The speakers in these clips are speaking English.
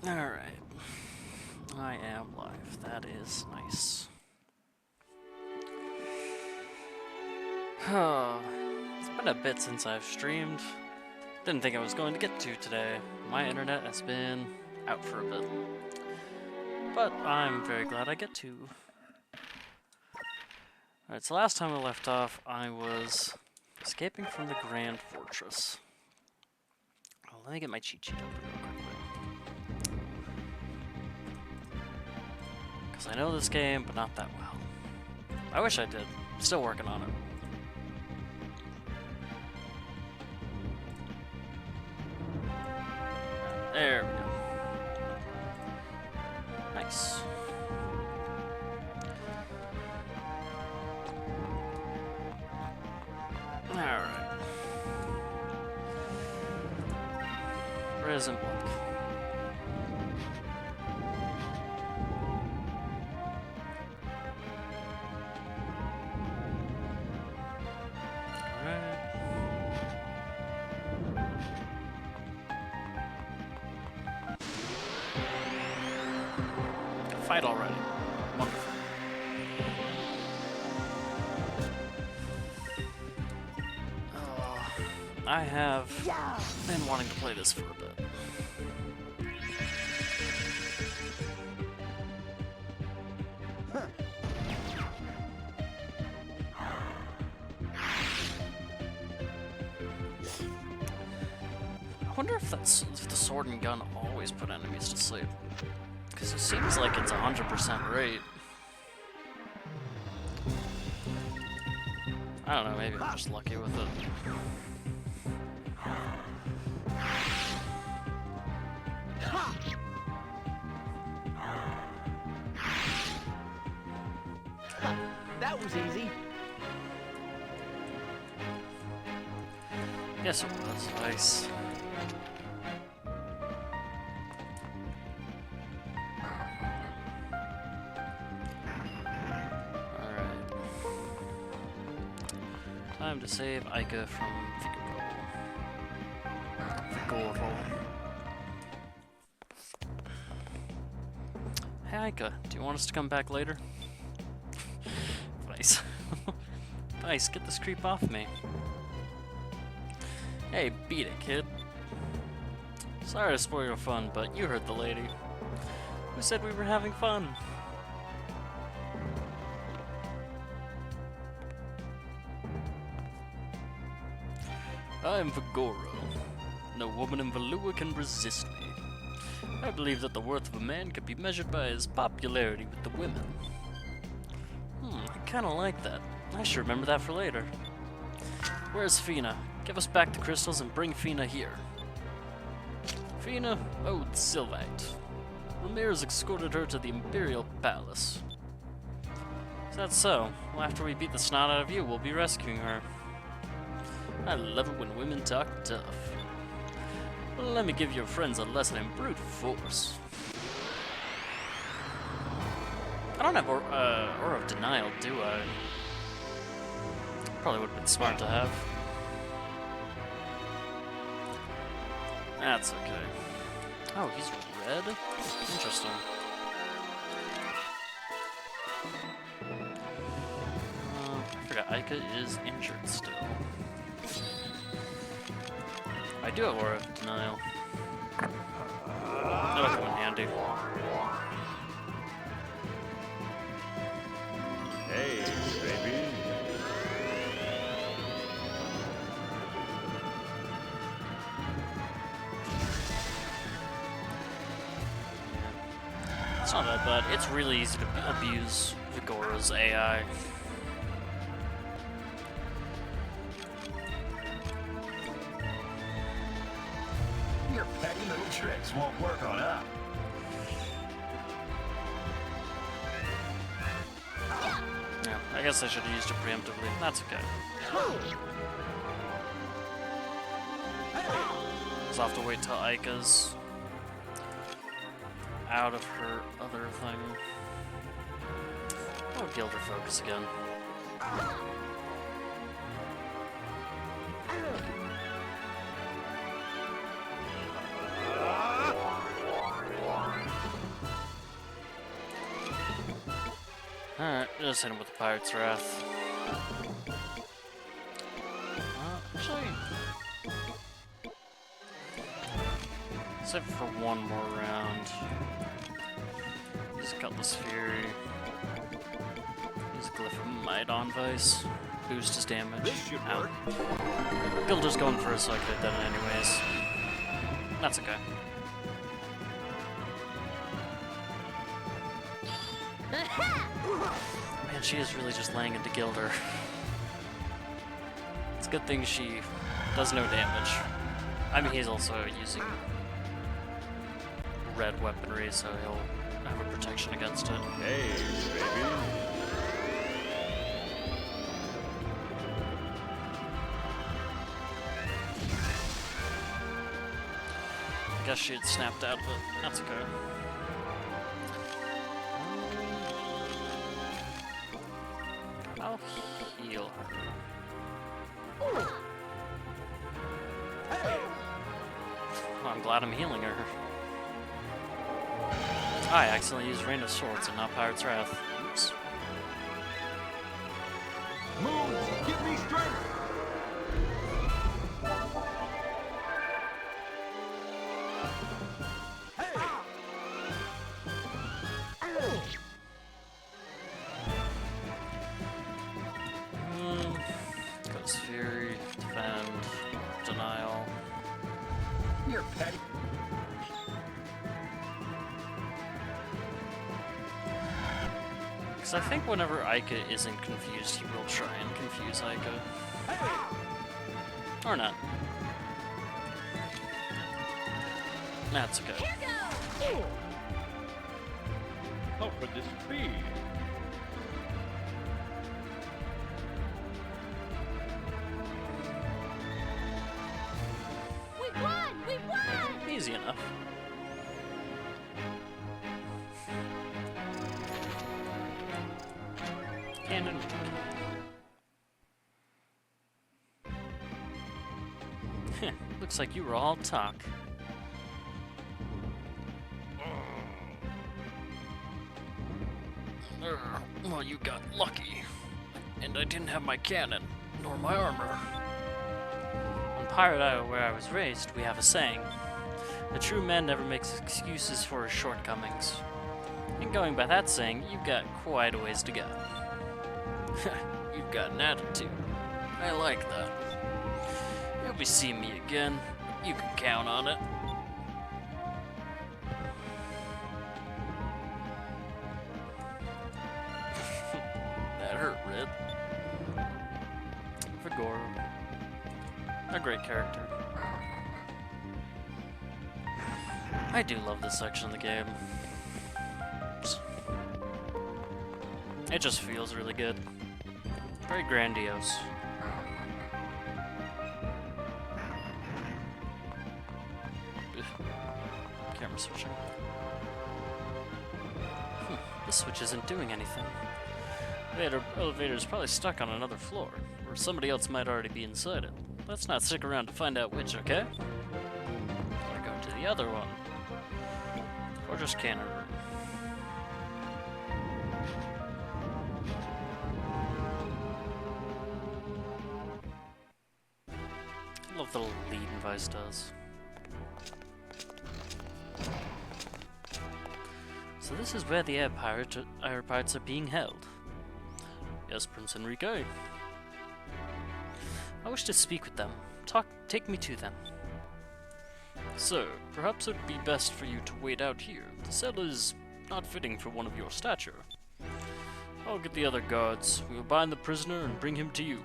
Alright. I am live. That is nice. It's been a bit since I've streamed. Didn't think I was going to get to today. My internet has been out for a bit. But I'm very glad I get to. Alright, so last time I left off, I was escaping from the Grand Fortress. Oh, let me get my cheat sheet open real quickly. Because I know this game, but not that well. I wish I did. Still working on it. There we go. Nice. Alright. Prison block. Fight already. Wonderful. I have been wanting to play this for a bit. I wonder if if the sword and gun always put enemies to sleep. Because it seems like it's 100% rate. I don't know, maybe I'm just lucky with it. That was easy. Yes, it was. Nice. Time to save Ica from Vigoro. Hey Ica, do you want us to come back later? Nice. Nice, get this creep off me. Hey, beat it, kid. Sorry to spoil your fun, but you heard the lady. Who said we were having fun? I am Vigoro. No woman in Valua can resist me. I believe that the worth of a man could be measured by his popularity with the women. I kinda like that. I should remember that for later. Where's Fina? Give us back the crystals and bring Fina here. Fina owed Sylvite. Ramirez escorted her to the Imperial Palace. Is that so? Well, after we beat the snot out of you, we'll be rescuing her. I love it when women talk tough. Well, let me give your friends a lesson in brute force. I don't have Aura of Denial, do I? Probably would have been smart to have. That's okay. Oh, he's red? Interesting. I forgot Ica is injured still. I do have Aura of Denial. That'll come in handy. Hey, baby. It's not that bad. It's really easy to abuse Vigoro's AI. Your petty little tricks won't work on us. Yeah, I guess I should have used it preemptively. That's okay. Just have to wait till Ica's out of her other thing. Oh, Guild her focus again. Alright, just hit him with the Pirate's Wrath. Actually, save for one more round. Use Cutlass Fury. Use Glyph of Might on Vice. Boost his damage. This should work. Gilder's going for it, so I could have done it anyways. That's okay. Man, she is really just laying into Gilder. It's a good thing she does no damage. I mean, he's also using red weaponry, so he'll have a protection against it. Hey, baby. I guess she had snapped out, but that's okay. I'll heal her. Well, I'm glad I'm healing her. I accidentally used Rain of Swords and not Pirate's Wrath. Oops. Move! Give me strength! Goes Fury, Defend, Denial. You're petty. Because I think whenever Aika isn't confused, he will try and confuse Aika. Or not. That's okay. How could this be? We won! We won! Easy enough. Cannon. Looks like you were all talk. Well, you got lucky. And I didn't have my cannon, nor my armor. On Pirate Isle, where I was raised, we have a saying. A true man never makes excuses for his shortcomings. And going by that saying, you've got quite a ways to go. You've got an attitude. I like that. You'll be seeing me again. You can count on it. That hurt, Red. Vigoro. A great character. I do love this section of the game. It just feels really good. Very grandiose. Ugh. Camera switching. This switch isn't doing anything. Elevator's probably stuck on another floor, or somebody else might already be inside it. Let's not stick around to find out which, okay? Gotta go to the other one. Or just cannon room. I love the little lead Vice does. So this is where the air pirates are being held. Yes, Prince Enrique. I wish to speak with them. Take me to them. Sir, perhaps it would be best for you to wait out here. The cell is not fitting for one of your stature. I'll get the other guards. We will bind the prisoner and bring him to you.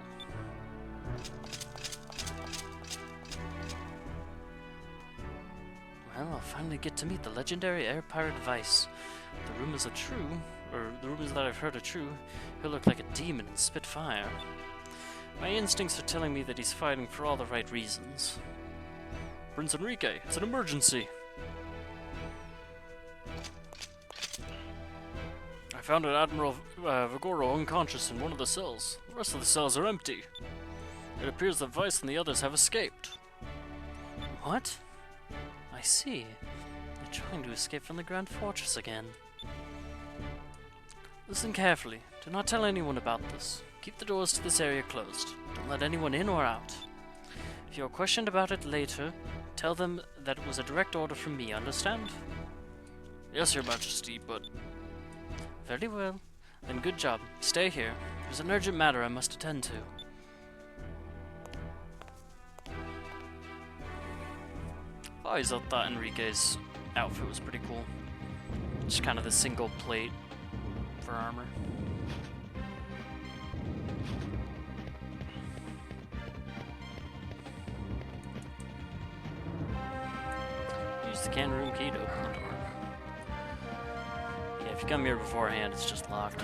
Well, I'll finally get to meet the legendary air pirate Vice. The rumors are true, or the rumors that I've heard are true. He'll look like a demon and spit fire. My instincts are telling me that he's fighting for all the right reasons. Prince Enrique, it's an emergency! I found an Admiral Vigoro unconscious in one of the cells. The rest of the cells are empty. It appears that Vice and the others have escaped. What? I see. They're trying to escape from the Grand Fortress again. Listen carefully. Do not tell anyone about this. Keep the doors to this area closed. Don't let anyone in or out. If you are questioned about it later, tell them that it was a direct order from me, understand? Yes, Your Majesty, but... Very well. Then good job. Stay here. There's an urgent matter I must attend to. I always thought that Enrique's outfit was pretty cool. Just kind of the single plate for armor. Use the can room key to open the door. Yeah, if you come here beforehand, it's just locked.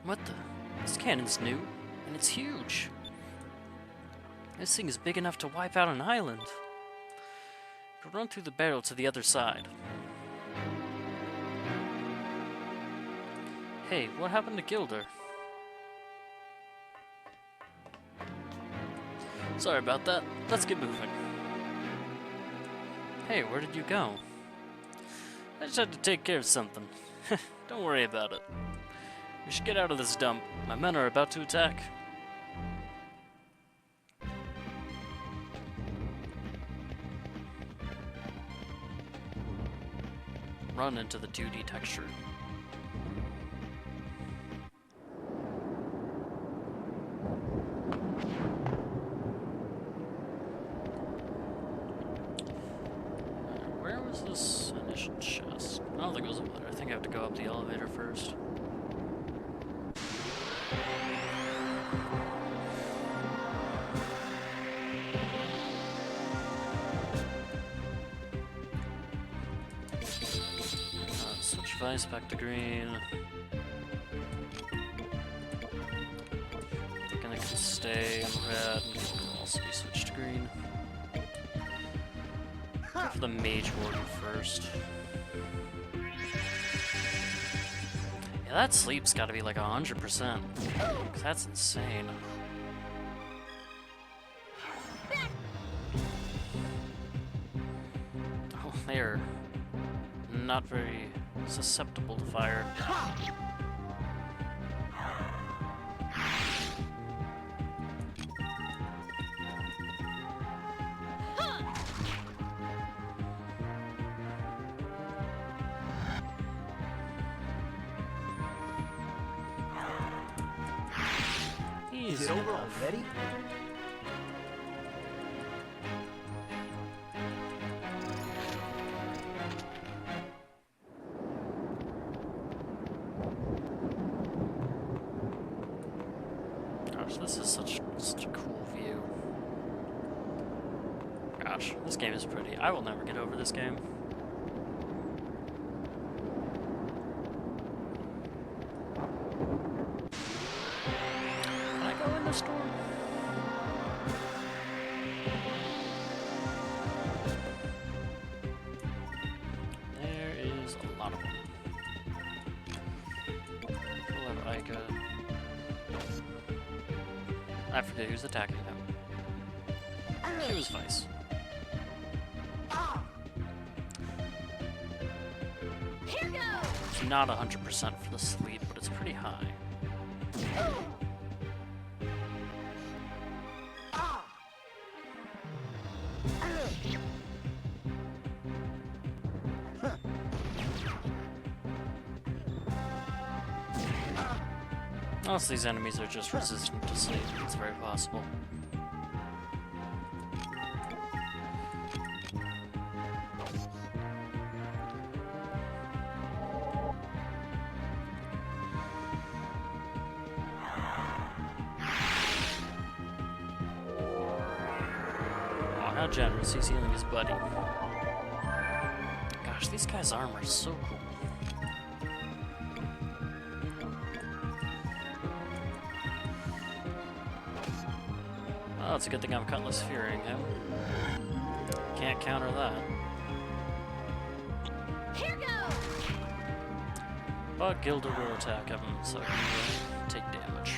What the? This cannon's new, and it's huge. This thing is big enough to wipe out an island. Could run through the barrel to the other side. Hey, what happened to Gilder? Sorry about that. Let's get moving. Hey, where did you go? I just had to take care of something. Don't worry about it. We should get out of this dump. My men are about to attack. Run into the 2D texture. Where was this initial chest? I don't think it was over there. I think I have to go up the elevator first. Switch vice back to green. I think I can stay in red and it'll also be switched to green. Go for the mage warden first. Yeah, that sleep's gotta be like 100%. 'Cause that's insane. Oh, they're not very susceptible to fire. Is it over already? Gosh, this is such a cool view. Gosh, this game is pretty. I will never get over this game. Can I go in the store? There is a lot of them. We'll have Ica. I forget who's attacking him. It was Vice. Here goes! It's not 100% for the sleep, but it's pretty high. Most of these enemies are just resistant to sleep. It's very possible. Oh, how generous he's healing his buddy. Gosh, these guys' armor is so cool. Oh, it's a good thing I'm Cutlass fearing him. Can't counter that. Here goes! But Gilda will attack him, so he will take damage.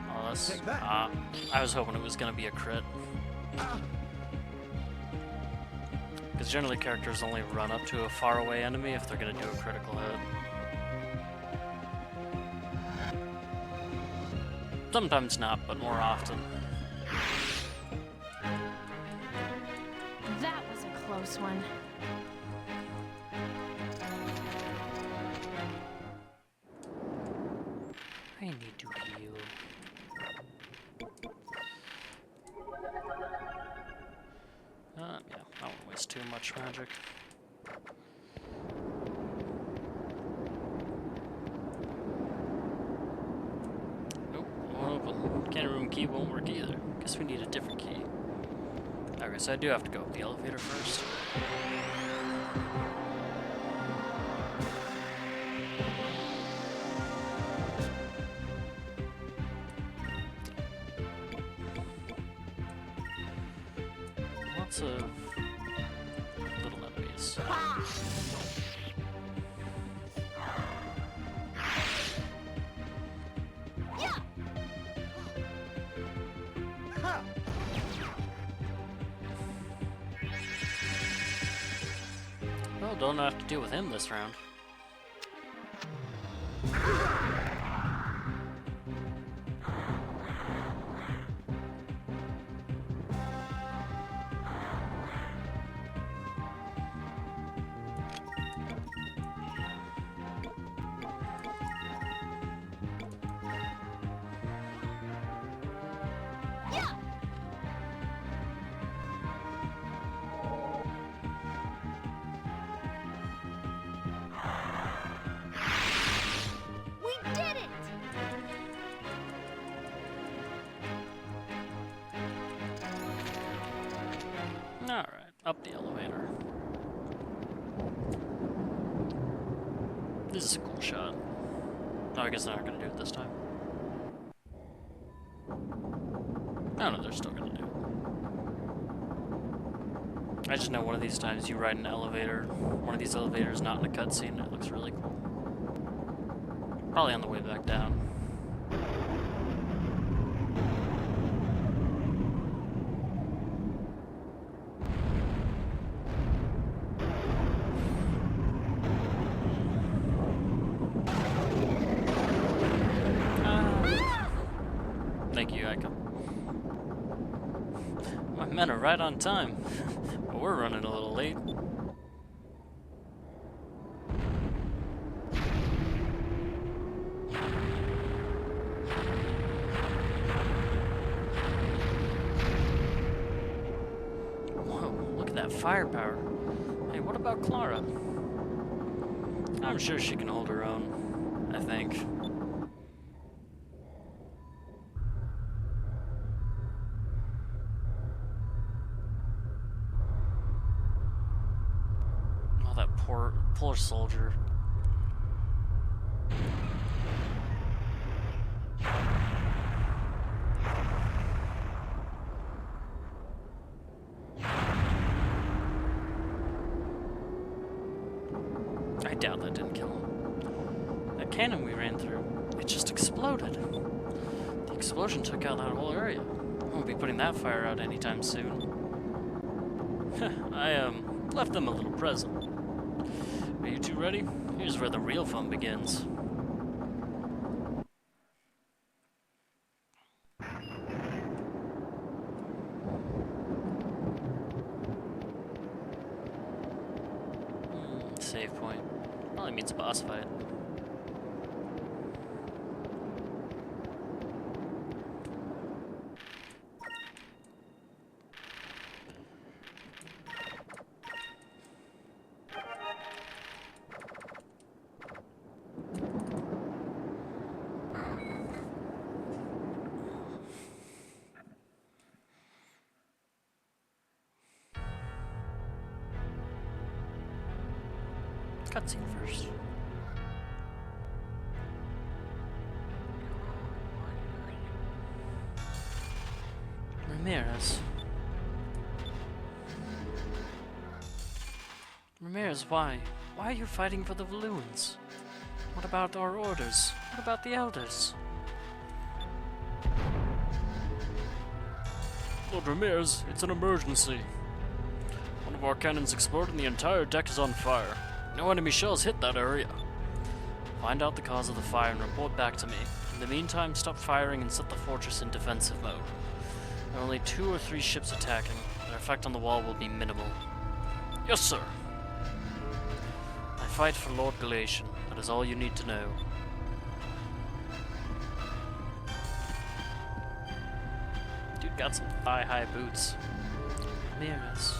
Oh, that's... Take that. I was hoping it was going to be a crit. Because generally characters only run up to a faraway enemy if they're going to do a critical hit. Sometimes not, but more often. That was a close one. I need to heal. Yeah, I won't waste too much magic. Nope, won't open. Candy room key won't work either. Guess we need a different key. Okay, so I do have to go up the elevator first. Lots of little enemies. Well, don't have to deal with him this round. We did it! Alright, up the elevator. This is a cool shot. Oh, I guess they're not gonna do it this time. I don't know, they're still gonna do it. I just know one of these times you ride an elevator, one of these elevators not in a cutscene, it looks really cool. Probably on the way back down. Thank you, Aika. My men are right on time, but we're running a little late. Whoa, look at that firepower. Hey, what about Clara? I'm sure she can hold her own, I think. Oh, that poor soldier. I doubt that didn't kill him. That cannon we ran through, it just exploded. The explosion took out that whole area. I won't be putting that fire out anytime soon. I left them a little present. Are you two ready? Here's where the real fun begins. Save point. Probably means a boss fight. Cutscene first. Ramirez. Ramirez, why? Why are you fighting for the Valuans? What about our orders? What about the elders? Lord Ramirez, it's an emergency. One of our cannons exploded and the entire deck is on fire. No enemy shells hit that area. Find out the cause of the fire and report back to me. In the meantime, stop firing and set the fortress in defensive mode. There are only 2 or 3 ships attacking. Their effect on the wall will be minimal. Yes, sir. I fight for Lord Galatian. That is all you need to know. Dude got some thigh-high boots. Ramirez.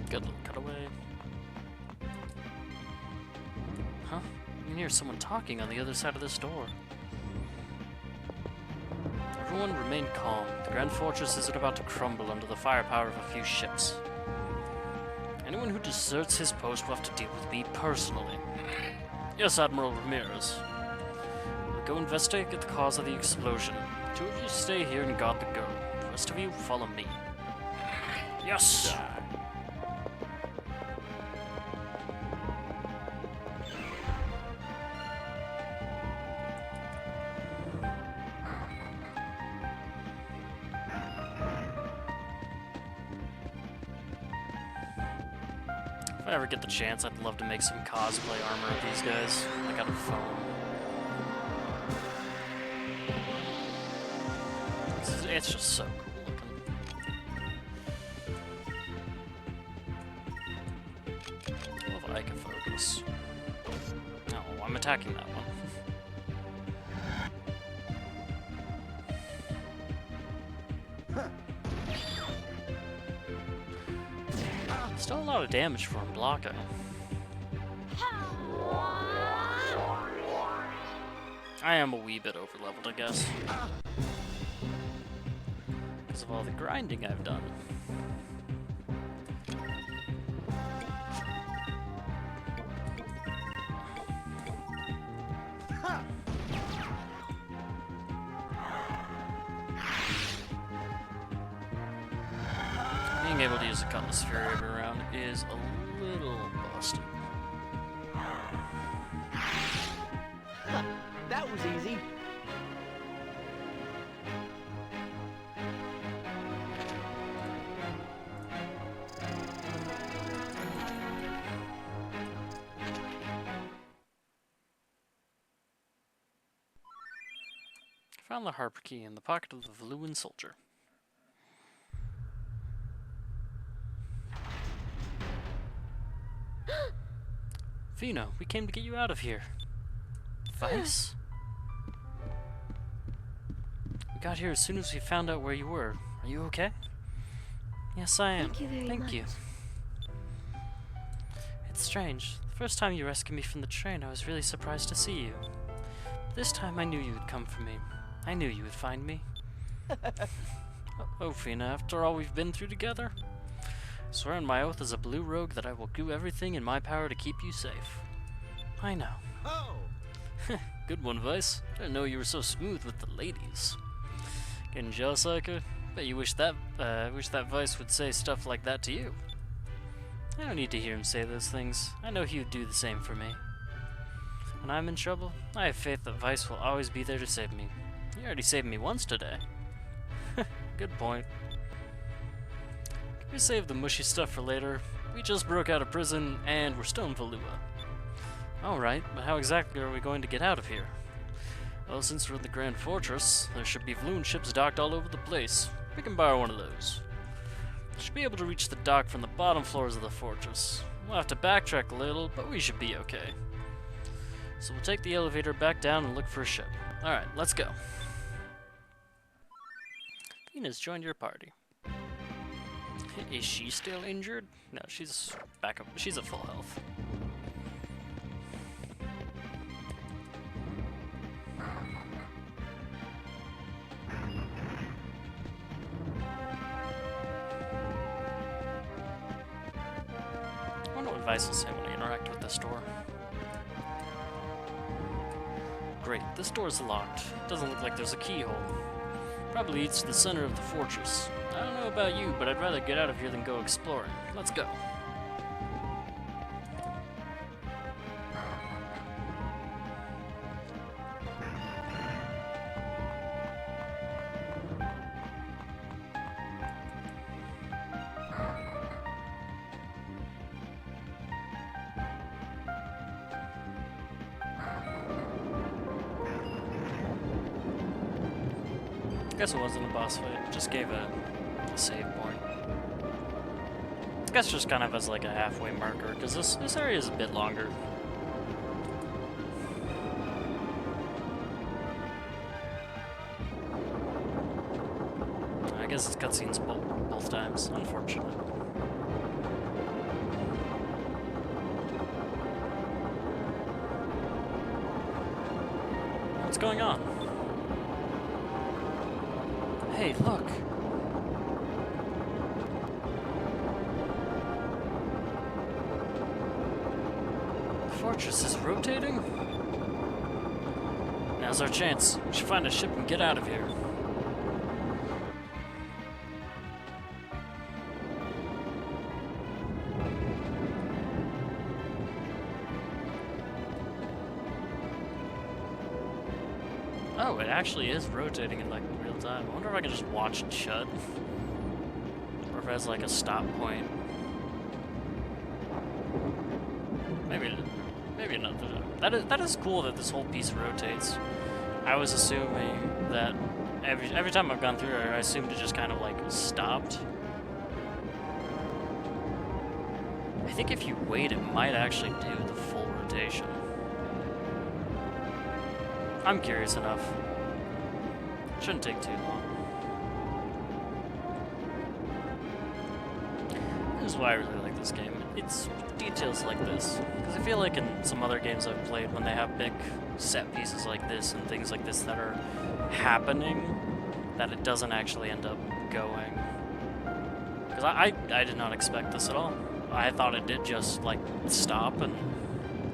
Good little cutaway. Huh? I can hear someone talking on the other side of this door. Everyone remain calm. The Grand Fortress isn't about to crumble under the firepower of a few ships. Anyone who deserts his post will have to deal with me personally. Yes, Admiral Ramirez. We'll go investigate the cause of the explosion. 2 of you stay here and guard the girl. The rest of you follow me. Yes! If I ever get the chance, I'd love to make some cosplay armor of these guys, like out of foam. It's just so cool looking. I love Ica focus. Oh, I'm attacking that one. Still a lot of damage for him blocking. I am a wee bit overleveled, I guess. Because of all the grinding I've done. Being able to use a cutlass fury every round is a little busted. That was easy. Found the harp key in the pocket of the Valuan soldier. Fino, we came to get you out of here. Vice? We got here as soon as we found out where you were. Are you okay? Yes, I am. Thank you very much. you. It's strange. The first time you rescued me from the train, I was really surprised to see you. But this time I knew you would come for me. I knew you would find me. Oh, Fina, after all we've been through together? I swear on my oath as a blue rogue that I will do everything in my power to keep you safe. I know. Oh! Good one, Vice. I didn't know you were so smooth with the ladies. Getting jealous, Ica? Bet you wish that Vice would say stuff like that to you. I don't need to hear him say those things. I know he would do the same for me. When I'm in trouble, I have faith that Vice will always be there to save me. He already saved me once today. Good point. Can we save the mushy stuff for later? We just broke out of prison, and we're still in Valua. Alright, but how exactly are we going to get out of here? Well, since we're in the Grand Fortress, there should be Valuan ships docked all over the place. We can borrow one of those. We should be able to reach the dock from the bottom floors of the fortress. We'll have to backtrack a little, but we should be okay. So we'll take the elevator back down and look for a ship. Alright, let's go. Fina's joined your party. Is she still injured? No, she's back up. She's at full health. I wonder what Vice will say when I interact with this door. Great, this door's locked. Doesn't look like there's a keyhole. Probably leads to the center of the fortress. I don't know about you, but I'd rather get out of here than go exploring. Let's go. Guess it wasn't a boss fight, it just gave a save point. I guess just kind of as like a halfway marker, because this area is a bit longer. I guess it's cutscenes both times, unfortunate. What's going on? Hey, look! The fortress is rotating? Now's our chance. We should find a ship and get out of here. Oh, it actually is rotating in like real time. I wonder if I can just watch it shut. Or if it has like a stop point. Maybe not. That is cool that this whole piece rotates. I was assuming that every time I've gone through it, I assumed it just kind of like stopped. I think if you wait, it might actually do the full rotation. I'm curious enough. Shouldn't take too long. This is why I really like this game. It's details like this. Because I feel like in some other games I've played, when they have big set pieces like this and things like this that are happening, that it doesn't actually end up going. Because I did not expect this at all. I thought it did just like stop and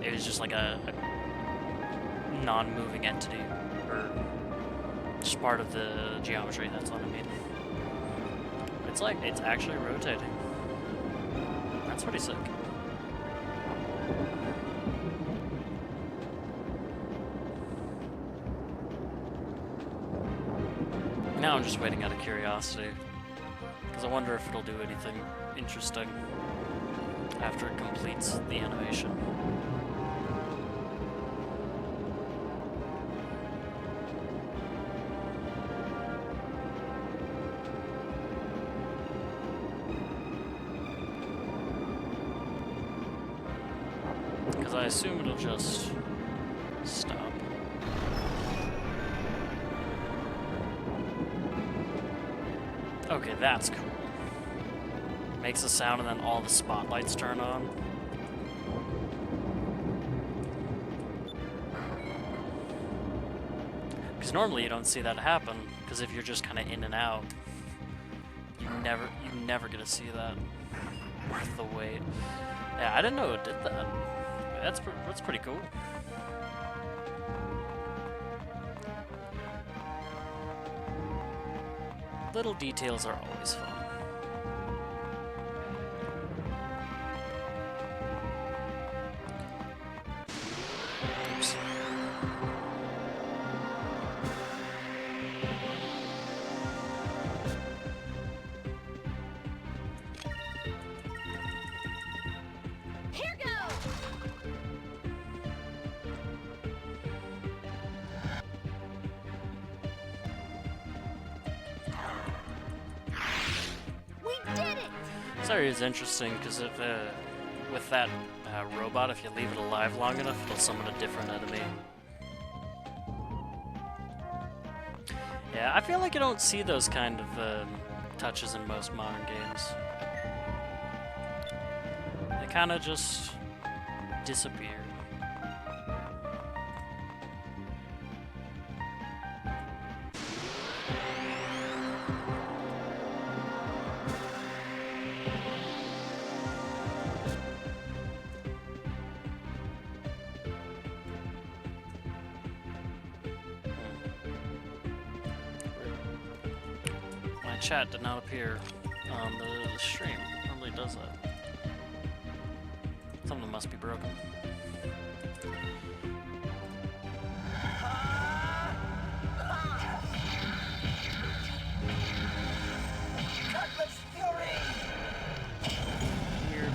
it was just like a non-moving entity, or just part of the geometry, that's what I mean. It's like, it's actually rotating. That's pretty sick. Now I'm just waiting out of curiosity, because I wonder if it'll do anything interesting after it completes the animation. Because I assume it'll just stop. Okay, that's cool. Makes a sound and then all the spotlights turn on. Because normally you don't see that happen, because if you're just kind of in and out, you never get to see that. Worth the wait. Yeah, I didn't know it did that. That's pretty cool. Little details are always fun. Oops. Here goes! We did it! This area is interesting because if with that robot, if you leave it alive long enough, it'll summon a different enemy. Yeah, I feel like you don't see those kind of touches in most modern games. They kind of just disappear. chat did not appear on the stream. Normally it does that. Something must be broken. Cutlass Fury! Weird.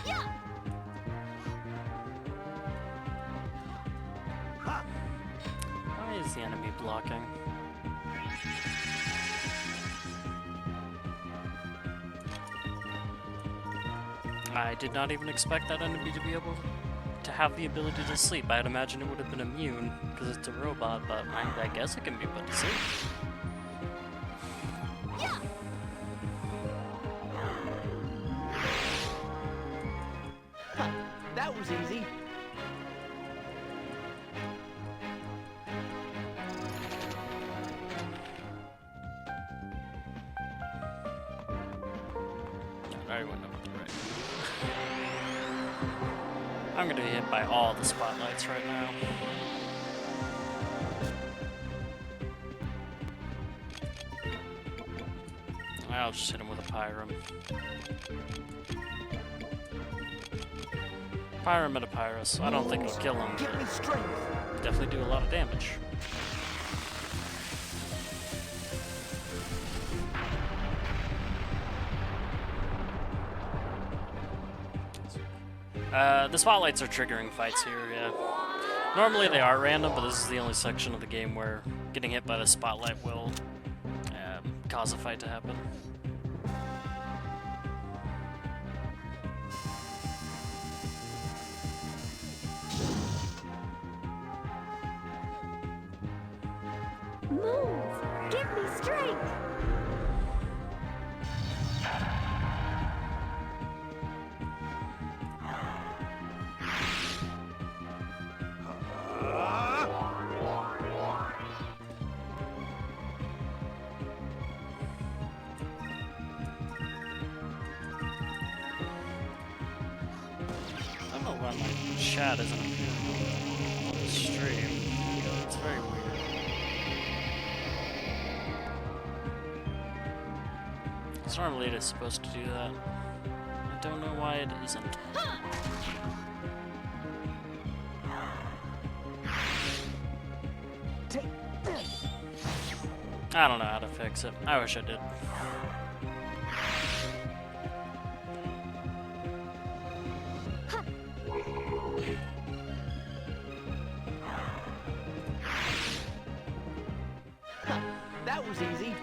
Yeah. Why is the enemy blocking? I did not even expect that enemy to be able to have the ability to sleep. I'd imagine it would have been immune because it's a robot, but I guess it can be put to sleep. Yeah. That was easy. I already went up to the right. I'm gonna be hit by all the spotlights right now. I'll just hit him with a Pyram. Pyram and a Pyrus. I don't think it'll kill him, Give me but strength. definitely do a lot of damage. The spotlights are triggering fights here, yeah. Normally they are random, but this is the only section of the game where getting hit by the spotlight will cause a fight to happen. Moons, give me strength. I don't know why my chat isn't appearing on the stream. It's very weird. Because normally it is supposed to do that. I don't know why it isn't. Take this. I don't know how to fix it. I wish I did. That was easy.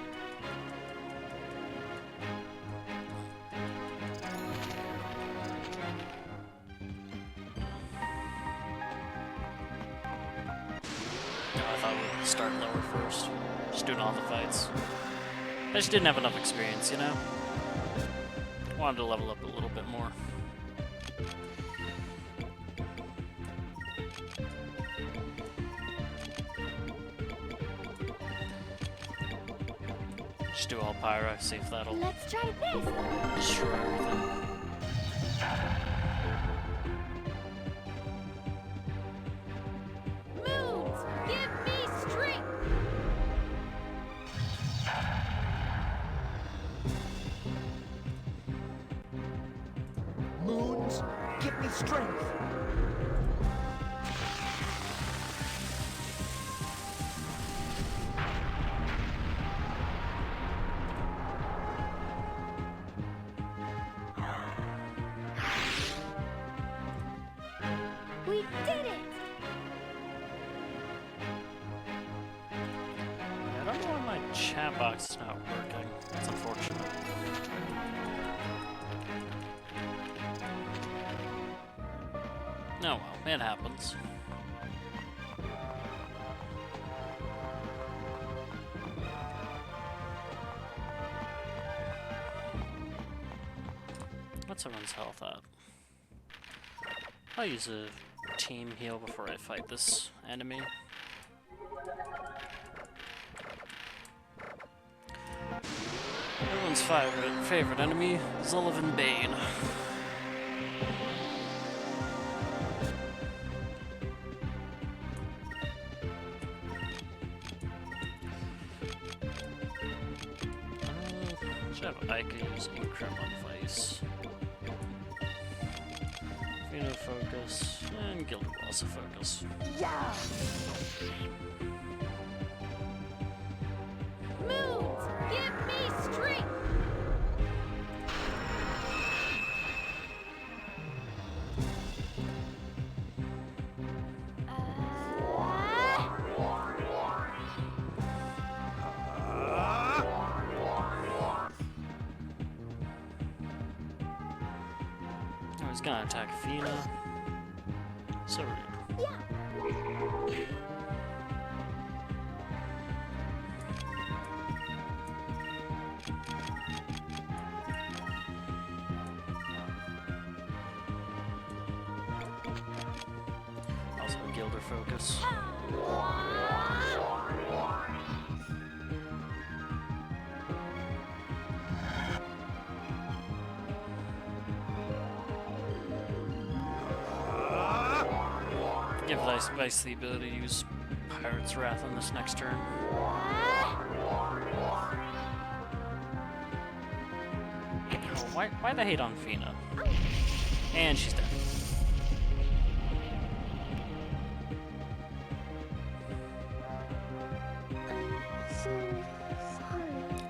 I thought we'd start lower first. Just doing all the fights. I just didn't have enough experience, you know? Wanted to level up a little bit more. Just do all pyro, see if that'll Let's try this. destroy everything. Moons, give me strength. Moons, give me strength. We did it. I don't know why my chat box is not working. That's unfortunate. Oh well, it happens. What's everyone's health at? I'll use a team heal before I fight this enemy. Everyone's favorite enemy, Sullivan Bane. I could use Increment Vice. Pheno Focus, and Gilder Boss Focus. Yeah. Moons, give me strength. Oh, he's gonna attack Fina. So rude. Also a Gilder Focus. Give Vice the ability to use Pirate's Wrath on this next turn. Oh, why the hate on Fina? And she's dead.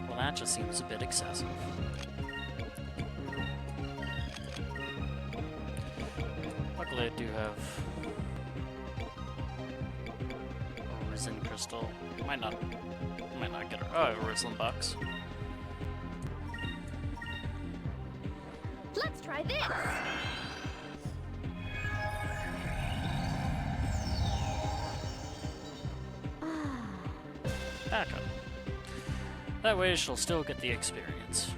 Well, that just seems a bit excessive. Luckily, I do have a Risen Crystal. Might not get her. Oh, a Risen Box. Let's try this. Back up. That way, she'll still get the experience.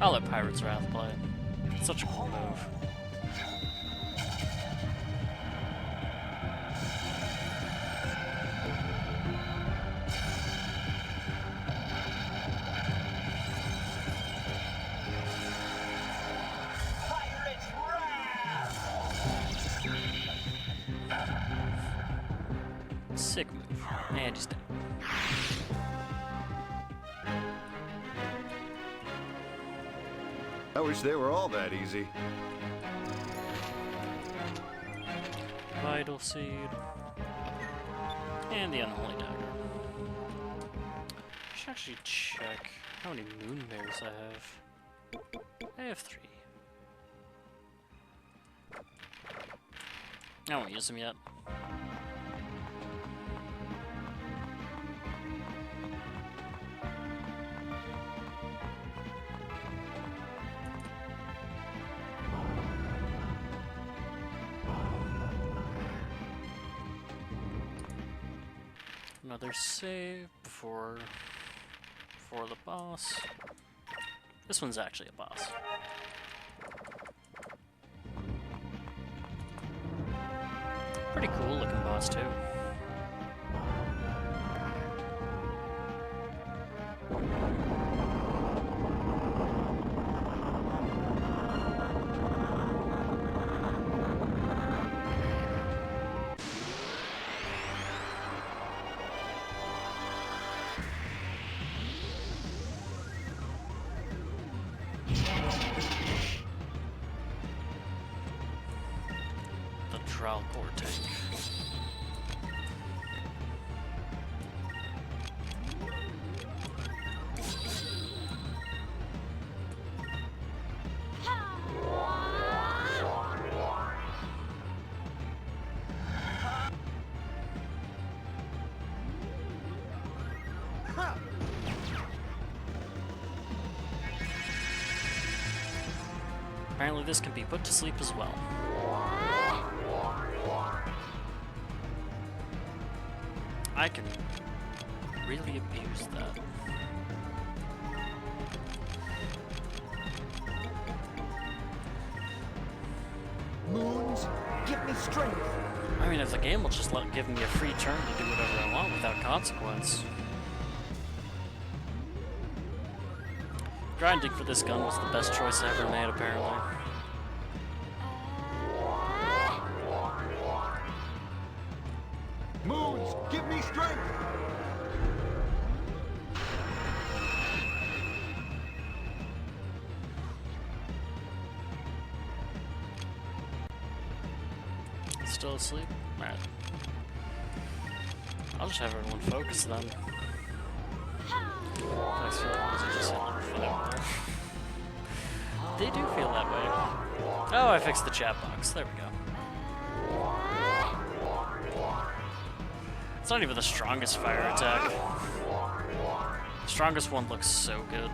I'll let Pirate's Wrath play. It's such a cool move. Pirate's Wrath! Sick move. And he's dead. I wish they were all that easy. Vital Seed. And the Unholy Dagger. I should actually check how many Moonbears I have. I have 3. I won't use them yet. Another save before the boss. This one's actually a boss. Pretty cool looking boss too. Trial core tank. Apparently this can be put to sleep as well. I can really abuse that. Moons, give me strength. I mean, if the game will just give me a free turn to do whatever I want without consequence. Grinding for this gun was the best choice I ever made, apparently. Moons, give me strength. Still asleep? Alright. I'll just have everyone focus then. I feel like those are just hit number 5. They do feel that way. Oh, I fixed the chat box. There we go. It's not even the strongest fire attack. The strongest one looks so good.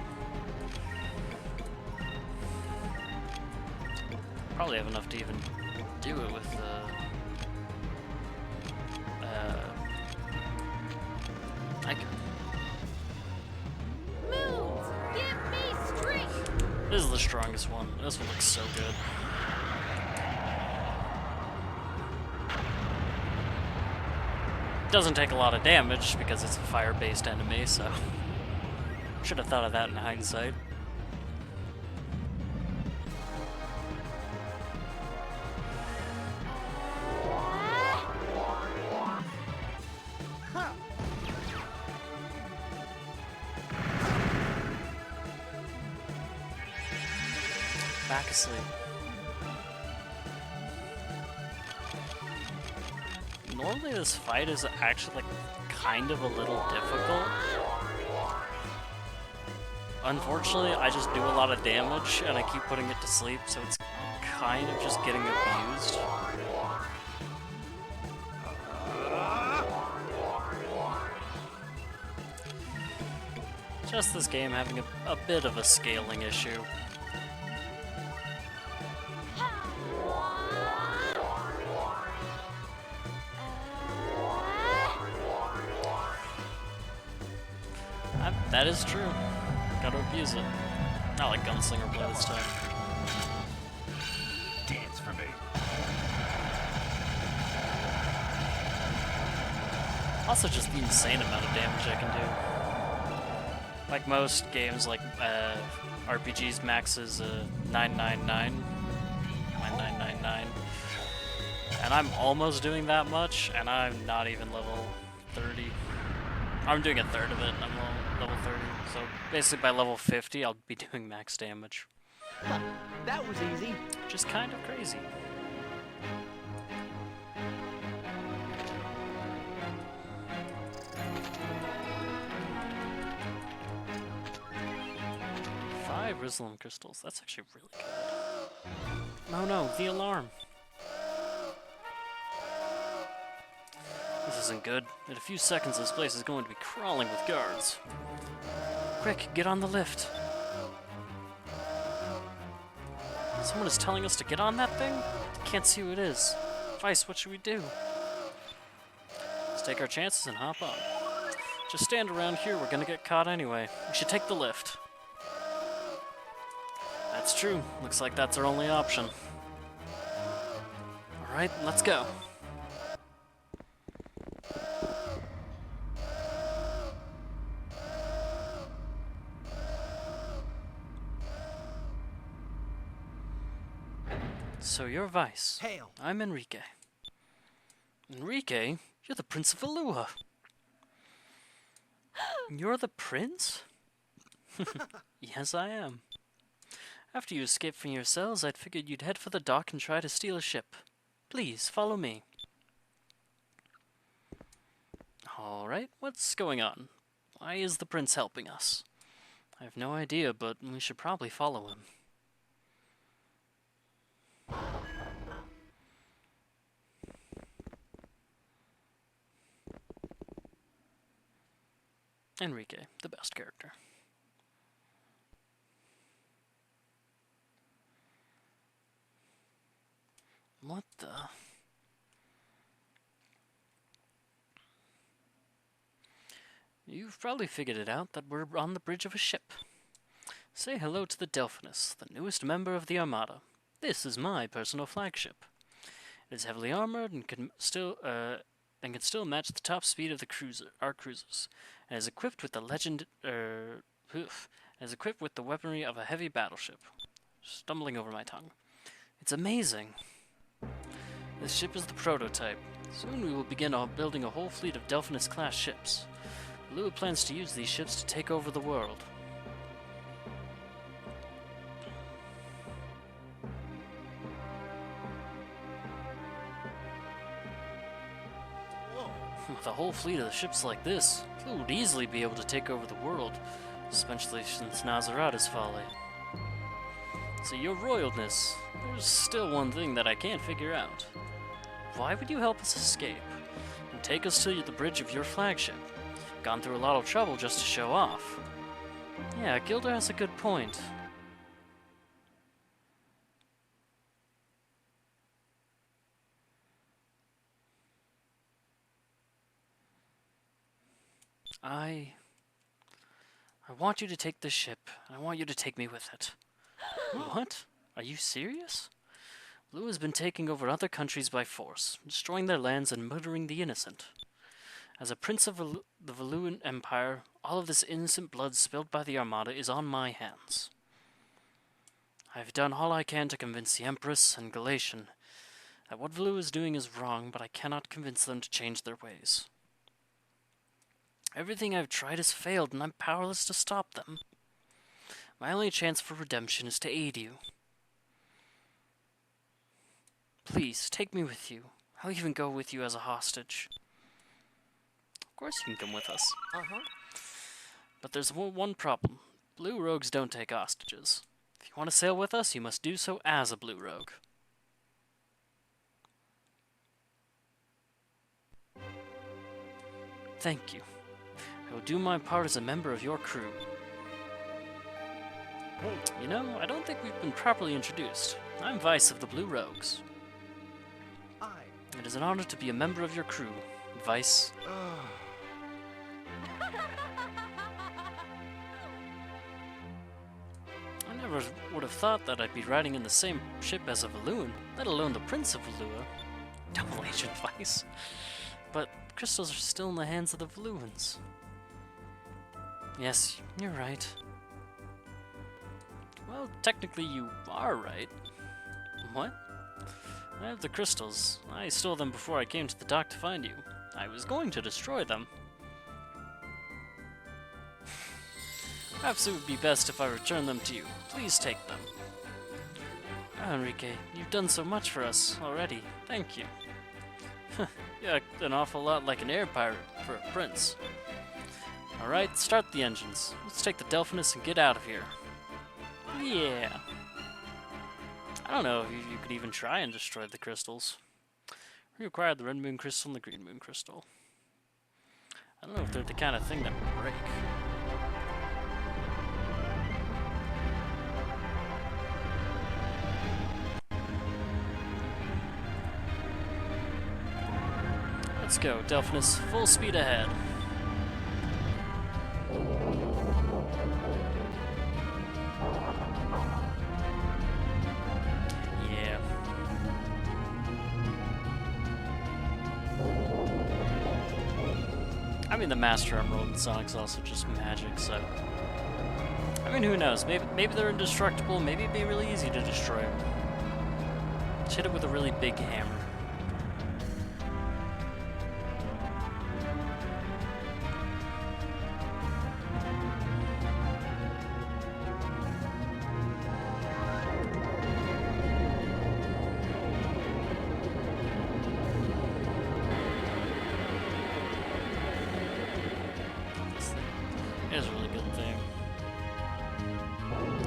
Probably have enough to even do it with the... I can. Moons, give me strength. This is the strongest one. This one looks so good. Doesn't take a lot of damage because it's a fire-based enemy, so should have thought of that in hindsight. Back asleep. Normally this fight is actually like kind of a little difficult. Unfortunately, I just do a lot of damage and I keep putting it to sleep, so it's kind of just getting abused. Just this game having a bit of a scaling issue. That is true. Gotta abuse it. Not like Gunslinger play this time. Dance for me. Also just the insane amount of damage I can do. Like most games, like RPGs, max is 999. 9999. And I'm almost doing that much, and I'm not even level 30. I'm doing a third of it, I'm level 30. So basically by level 50, I'll be doing max damage. That was easy. Just kind of crazy. Five Rislam crystals. That's actually really good. Oh no, the alarm. This isn't good. In a few seconds, this place is going to be crawling with guards. Quick, get on the lift. Someone is telling us to get on that thing? Can't see who it is. Vice, what should we do? Let's take our chances and hop on. Just stand around here, we're gonna get caught anyway. We should take the lift. That's true. Looks like that's our only option. Alright, let's go. So you're Vice. Hail. I'm Enrique. Enrique? You're the Prince of Valua. You're the prince? Yes, I am. After you escaped from your cells, I'd figured you'd head for the dock and try to steal a ship. Please, follow me. Alright, what's going on? Why is the prince helping us? I have no idea, but we should probably follow him. Enrique, the best character. What the? You've probably figured it out that we're on the bridge of a ship. Say hello to the Delphinus, the newest member of the Armada. This is my personal flagship. It is heavily armored and can still match the top speed of our cruisers, and is equipped with the is equipped with the weaponry of a heavy battleship. Stumbling over my tongue. It's amazing. This ship is the prototype. Soon we will begin building a whole fleet of Delphinus-class ships. Lua plans to use these ships to take over the world. With a whole fleet of ships like this, Lua would easily be able to take over the world, especially since Nazarat is folly. So, Your Royalness, there's still one thing that I can't figure out. Why would you help us escape and take us to the bridge of your flagship? Gone through a lot of trouble just to show off. Yeah, Gilder has a good point. I want you to take this ship, and I want you to take me with it. What? Are you serious? Lua has been taking over other countries by force, destroying their lands and murdering the innocent. As a prince of the Valuan Empire, all of this innocent blood spilled by the Armada is on my hands. I have done all I can to convince the Empress and Galatian that what Valua is doing is wrong, but I cannot convince them to change their ways. Everything I've tried has failed, and I'm powerless to stop them. My only chance for redemption is to aid you. Please, take me with you. I'll even go with you as a hostage. Of course you can come with us. But there's one problem. Blue rogues don't take hostages. If you want to sail with us, you must do so as a blue rogue. Thank you. I will do my part as a member of your crew. You know, I don't think we've been properly introduced. I'm Vice of the Blue Rogues. It is an honor to be a member of your crew, Vice. I never would have thought that I'd be riding in the same ship as a Valuan, let alone the Prince of Valua. Double Agent Vice. But crystals are still in the hands of the Valuans. Yes, you're right. Well, technically you are right. What? I have the crystals. I stole them before I came to the dock to find you. I was going to destroy them. Perhaps it would be best if I return them to you. Please take them. Oh, Enrique, you've done so much for us already. Thank you. You act an awful lot like an air pirate for a prince. Alright, start the engines. Let's take the Delphinus and get out of here. Yeah. I don't know if you could even try and destroy the crystals. We acquired the Red Moon Crystal and the Green Moon Crystal. I don't know if they're the kind of thing that would break. Let's go, Delphinus. Full speed ahead. Yeah. I mean, the Master Emerald and Sonic's also just magic, so... I mean, who knows? Maybe they're indestructible, maybe it'd be really easy to destroy them. Just hit it with a really big hammer. It is a really good thing.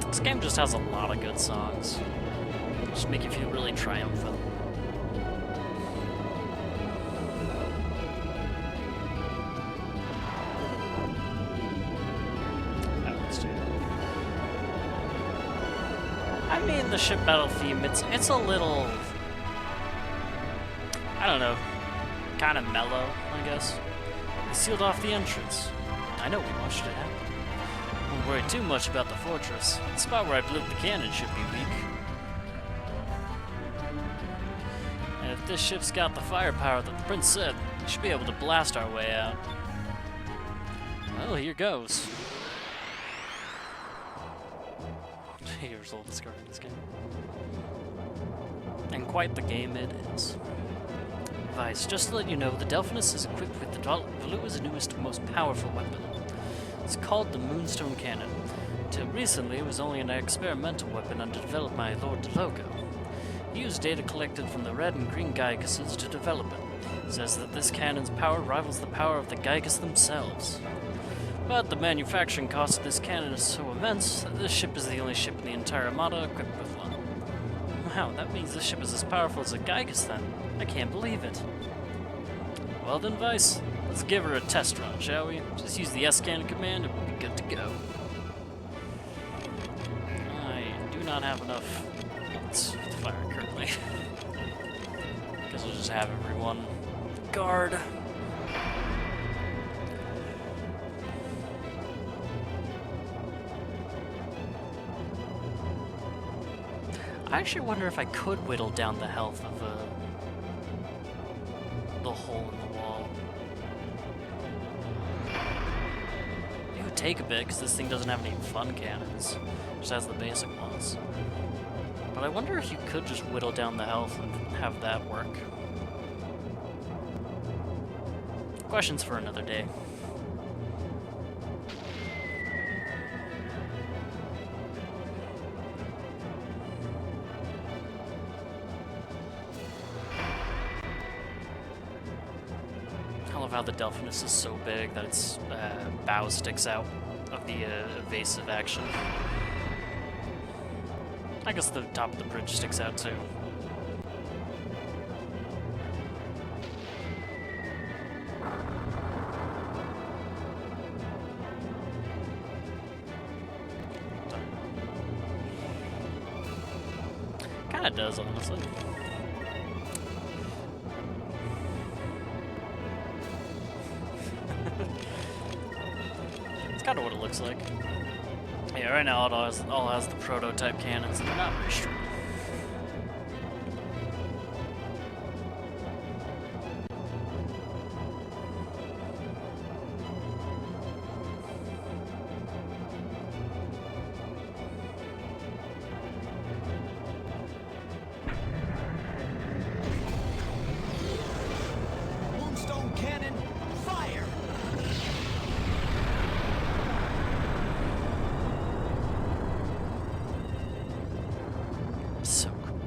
This game just has a lot of good songs. Just make you feel really triumphant. I mean, the ship battle theme, it's a little... I don't know, kind of mellow, I guess. They sealed off the entrance. I know we watched it happen. Don't worry too much about the fortress. The spot where I blew up the cannon should be weak. And if like this ship's got the firepower that the prince said. We should be able to blast our way out. Well, here goes. Here's all discarding this game. And quite the game it is. Vice, just to let you know, the Delphinus is equipped with the Valua's newest, most powerful weapon. It's called the Moonstone Cannon. Till recently, it was only an experimental weapon under developed by Lord DeLogo. He used data collected from the red and green Gygases to develop it. It says that this cannon's power rivals the power of the Gygas themselves. But the manufacturing cost of this cannon is so immense that this ship is the only ship in the entire Armada equipped with one. Wow, that means this ship is as powerful as a Gygas then. I can't believe it. Well then, Vice, let's give her a test run, shall we? Just use the S-cannon command and we'll be good to go. I do not have enough bullets to fire currently. Guess I'll just have everyone guard. I actually wonder if I could whittle down the health of the hole in the wall. It would take a bit because this thing doesn't have any fun cannons. It just has the basic ones. But I wonder if you could just whittle down the health and have that work. Questions for another day. I love how the Delphinus is so big that its bow sticks out of the evasive action. I guess the top of the bridge sticks out too. Kinda does, honestly. It's kind of what it looks like. Yeah, right now it all has the prototype cannons, and they're not very strong. Moonstone cannon, fire! So cool.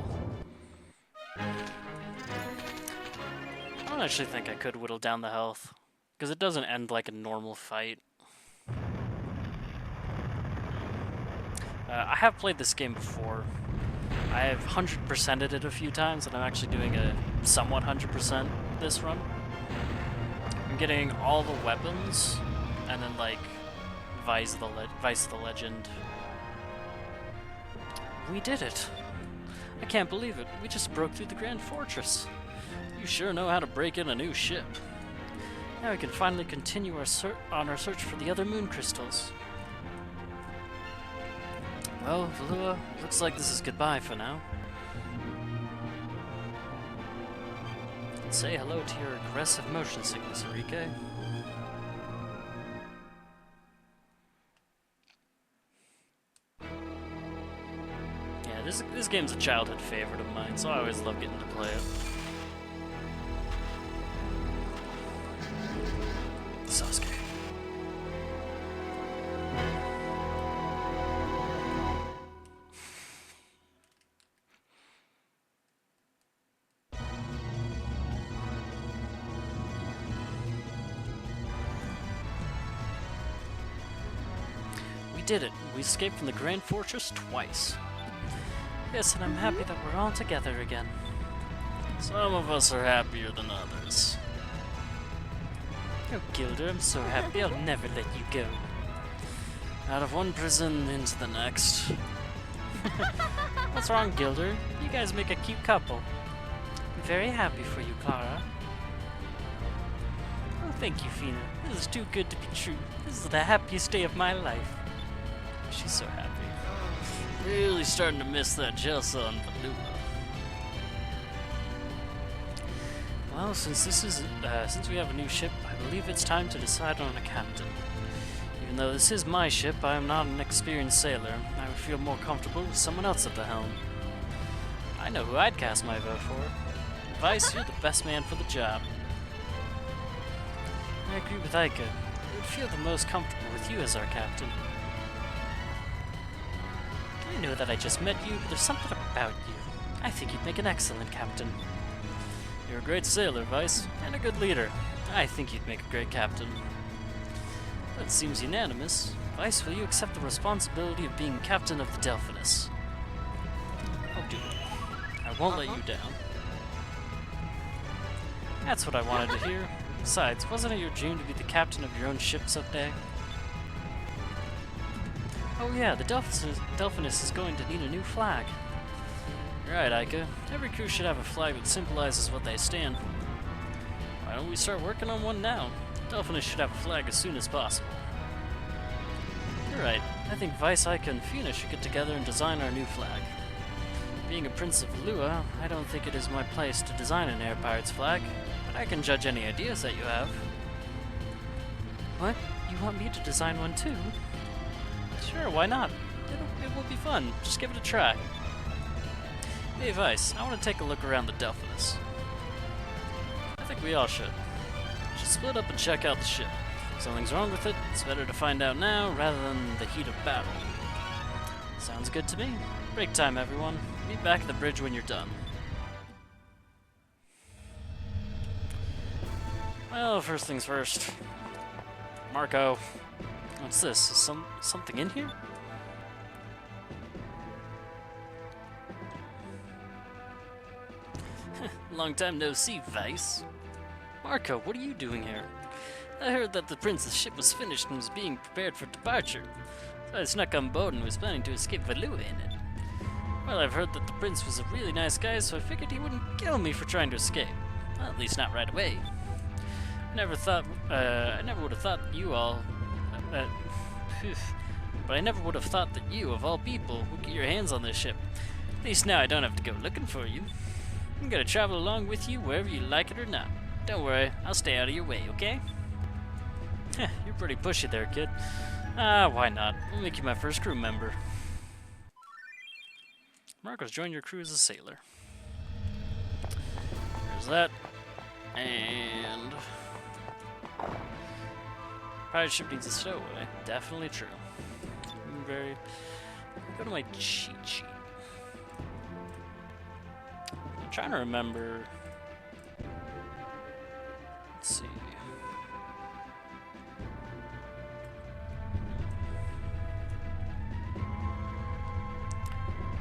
I don't actually think I could whittle down the health, because it doesn't end like a normal fight. I have played this game before. I have 100%ed it a few times, and I'm actually doing a somewhat 100% this run. I'm getting all the weapons, and then like Vice the Legend. We did it! I can't believe it. We just broke through the Grand Fortress. You sure know how to break in a new ship. Now we can finally continue our search for the other moon crystals. Well, Valua, looks like this is goodbye for now. Say hello to your aggressive motion sickness, Enrique. Yeah, this game's a childhood favorite of mine, so I always love getting to play it. Sasuke. We did it. We escaped from the Grand Fortress twice. Yes, and I'm happy that we're all together again. Some of us are happier than others. Oh, Gilder, I'm so happy I'll never let you go. Out of one prison into the next. What's wrong, Gilder? You guys make a cute couple. I'm very happy for you, Clara. Oh, thank you, Fina. This is too good to be true. This is the happiest day of my life. She's so happy. Really starting to miss that Jelsa and Valua. Well, since we have a new ship, I believe it's time to decide on a captain. Even though this is my ship, I am not an experienced sailor. I would feel more comfortable with someone else at the helm. I know who I'd cast my vote for. Vice, you're the best man for the job. I agree with Aika. I would feel the most comfortable with you as our captain. I know that I just met you, but there's something about you. I think you'd make an excellent captain. You're a great sailor, Vice, and a good leader. I think you'd make a great captain. That seems unanimous. Vice, will you accept the responsibility of being captain of the Delphinus? I'll do it. I won't let you down. That's what I wanted to hear. Besides, wasn't it your dream to be the captain of your own ship someday? Oh yeah, the Delphinus is going to need a new flag. You're right, Aika. Every crew should have a flag that symbolizes what they stand for. Why don't we start working on one now? Delphinus should have a flag as soon as possible. You're right. I think Vice, Aika, and Fina should get together and design our new flag. Being a Prince of Lua, I don't think it is my place to design an Air Pirates flag, but I can judge any ideas that you have. What? You want me to design one too? Sure, why not? It will be fun. Just give it a try. Hey Vice, I want to take a look around the Delphinus. I think we all should. We should split up and check out the ship. If something's wrong with it, it's better to find out now rather than the heat of battle. Sounds good to me. Break time, everyone. Meet back at the bridge when you're done. Well, first things first. Marco. What's this? Is something in here? Long time no see, Vice. Marco, what are you doing here? I heard that the prince's ship was finished and was being prepared for departure. So I snuck on board and was planning to escape Valua in it. Well, I've heard that the prince was a really nice guy, so I figured he wouldn't kill me for trying to escape. Well, at least not right away. I never would have thought you all... but I never would have thought that you, of all people, would get your hands on this ship. At least now I don't have to go looking for you. I'm gonna travel along with you wherever you like it or not. Don't worry, I'll stay out of your way, okay? You're pretty pushy there, kid. Why not? I'll make you my first crew member. Marcos, join your crew as a sailor. There's that. And... pirate ship needs a stowaway. Definitely true. Go to my cheat sheet. I'm trying to remember... Let's see...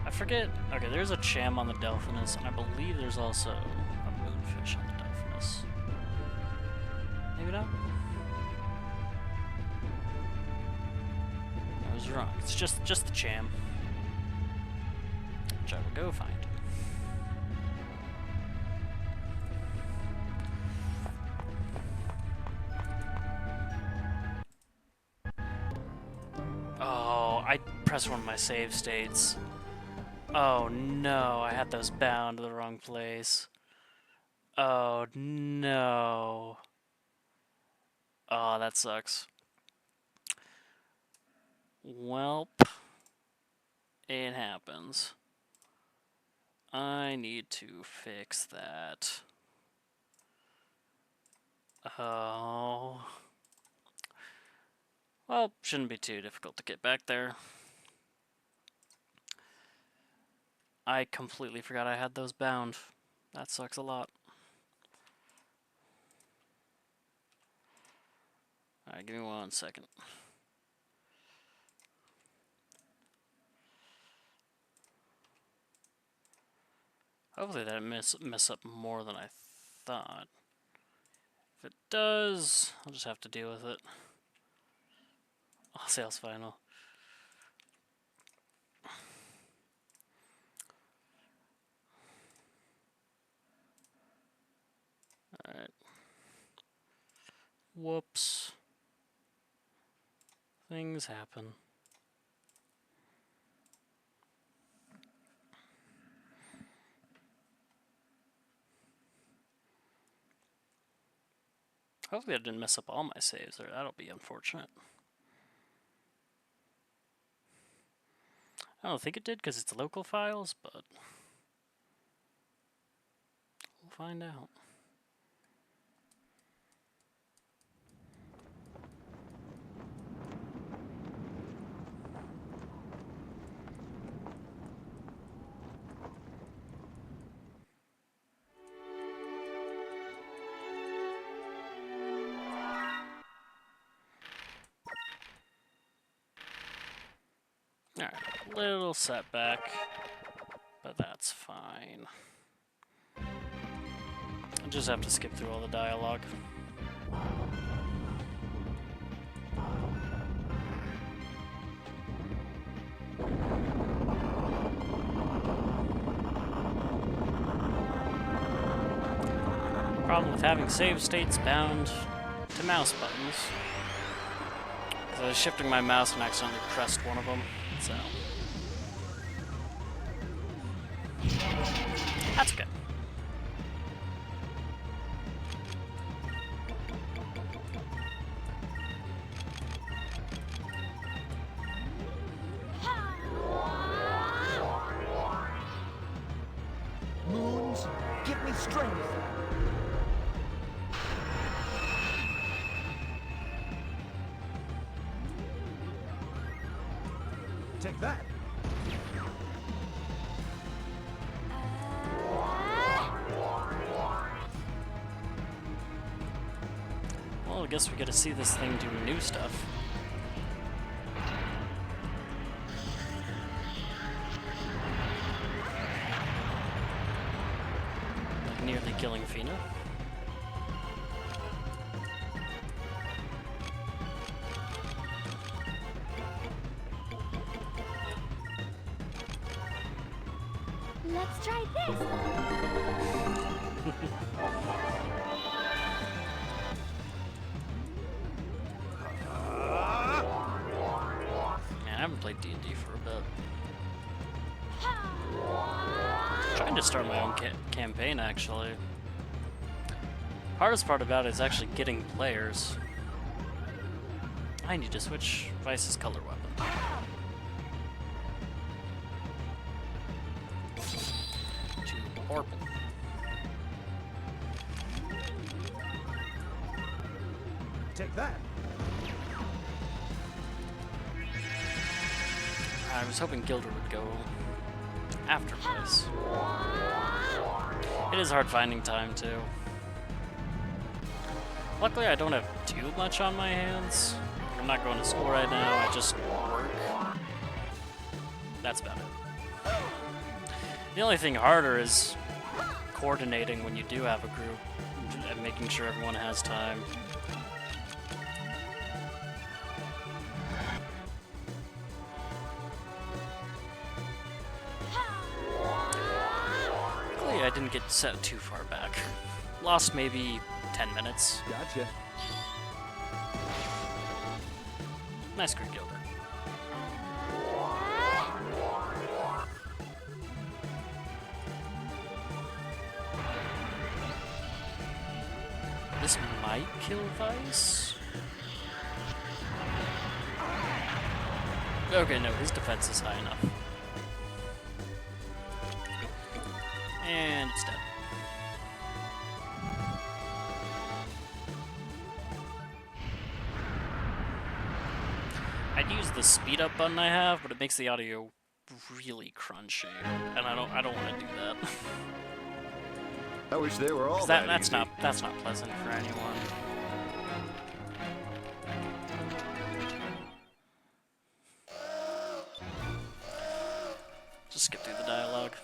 I forget... Okay, there's a cham on the Delphinus, and I believe there's also a moonfish on the Delphinus. Maybe not? I was wrong. It's just the cham. Which I will go find. Oh, I pressed one of my save states. Oh no, I had those bound to the wrong place. Oh no. Oh, that sucks. Welp. It happens. I need to fix that. Oh. Well, shouldn't be too difficult to get back there. I completely forgot I had those bound. That sucks a lot. Alright, give me 1 second. Hopefully that mess up more than I thought. If it does, I'll just have to deal with it. Oh, sales final. Alright. Whoops. Things happen. Hopefully I didn't mess up all my saves, or that'll be unfortunate. I don't think it did because it's local files, but we'll find out. Alright, little setback, but that's fine. I just have to skip through all the dialogue. Problem with having save states bound to mouse buttons. Because I was shifting my mouse and accidentally pressed one of them, so. That's good. Moons, give me strength. Take that. Well, I guess we get to see this thing do new stuff. Like nearly killing Fina. Let's try this. Man, I haven't played D&D for a bit. Trying to start my own campaign, actually. Hardest part about it is actually getting players. I need to switch Vice's color weapon. To purple. Take that. I was hoping Gilder would go after Vice. It is hard finding time, too. Luckily, I don't have too much on my hands. I'm not going to school right now, I just work. That's about it. The only thing harder is coordinating when you do have a group and making sure everyone has time. Luckily, I didn't get set too far back. Lost maybe 10 minutes. Gotcha. Nice group, Gilder. This might kill Vice. Okay, no, his defense is high enough. And it's dead. I'd use the speed up button I have, but it makes the audio really crunchy, and I don't want to do that. I wish they were all 'Cause that that's easy. not pleasant for anyone. Just skip through the dialogue.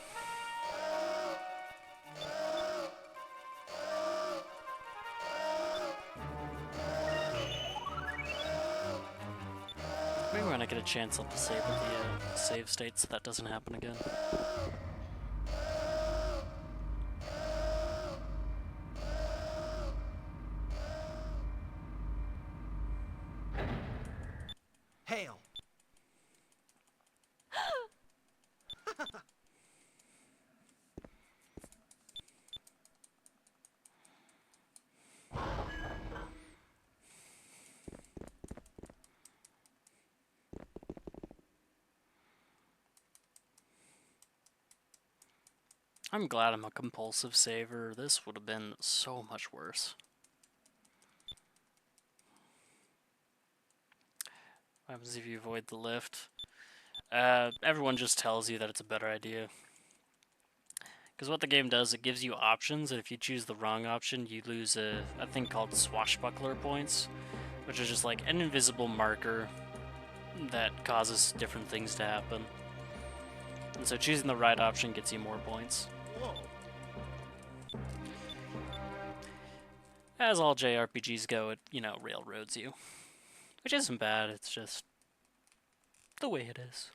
Maybe when I get a chance, I'll disable the save state so that doesn't happen again. Hail. I'm glad I'm a compulsive saver. This would have been so much worse. What happens if you avoid the lift? Everyone just tells you that it's a better idea. Because what the game does, it gives you options, and if you choose the wrong option, you lose a thing called swashbuckler points, which is just like an invisible marker that causes different things to happen. And so choosing the right option gets you more points. Whoa. As all JRPGs go, it, you know, railroads you. Which isn't bad, it's just the way it is.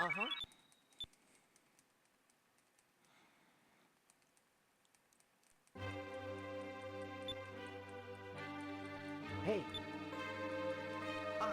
Uh-huh. Hey. Ah.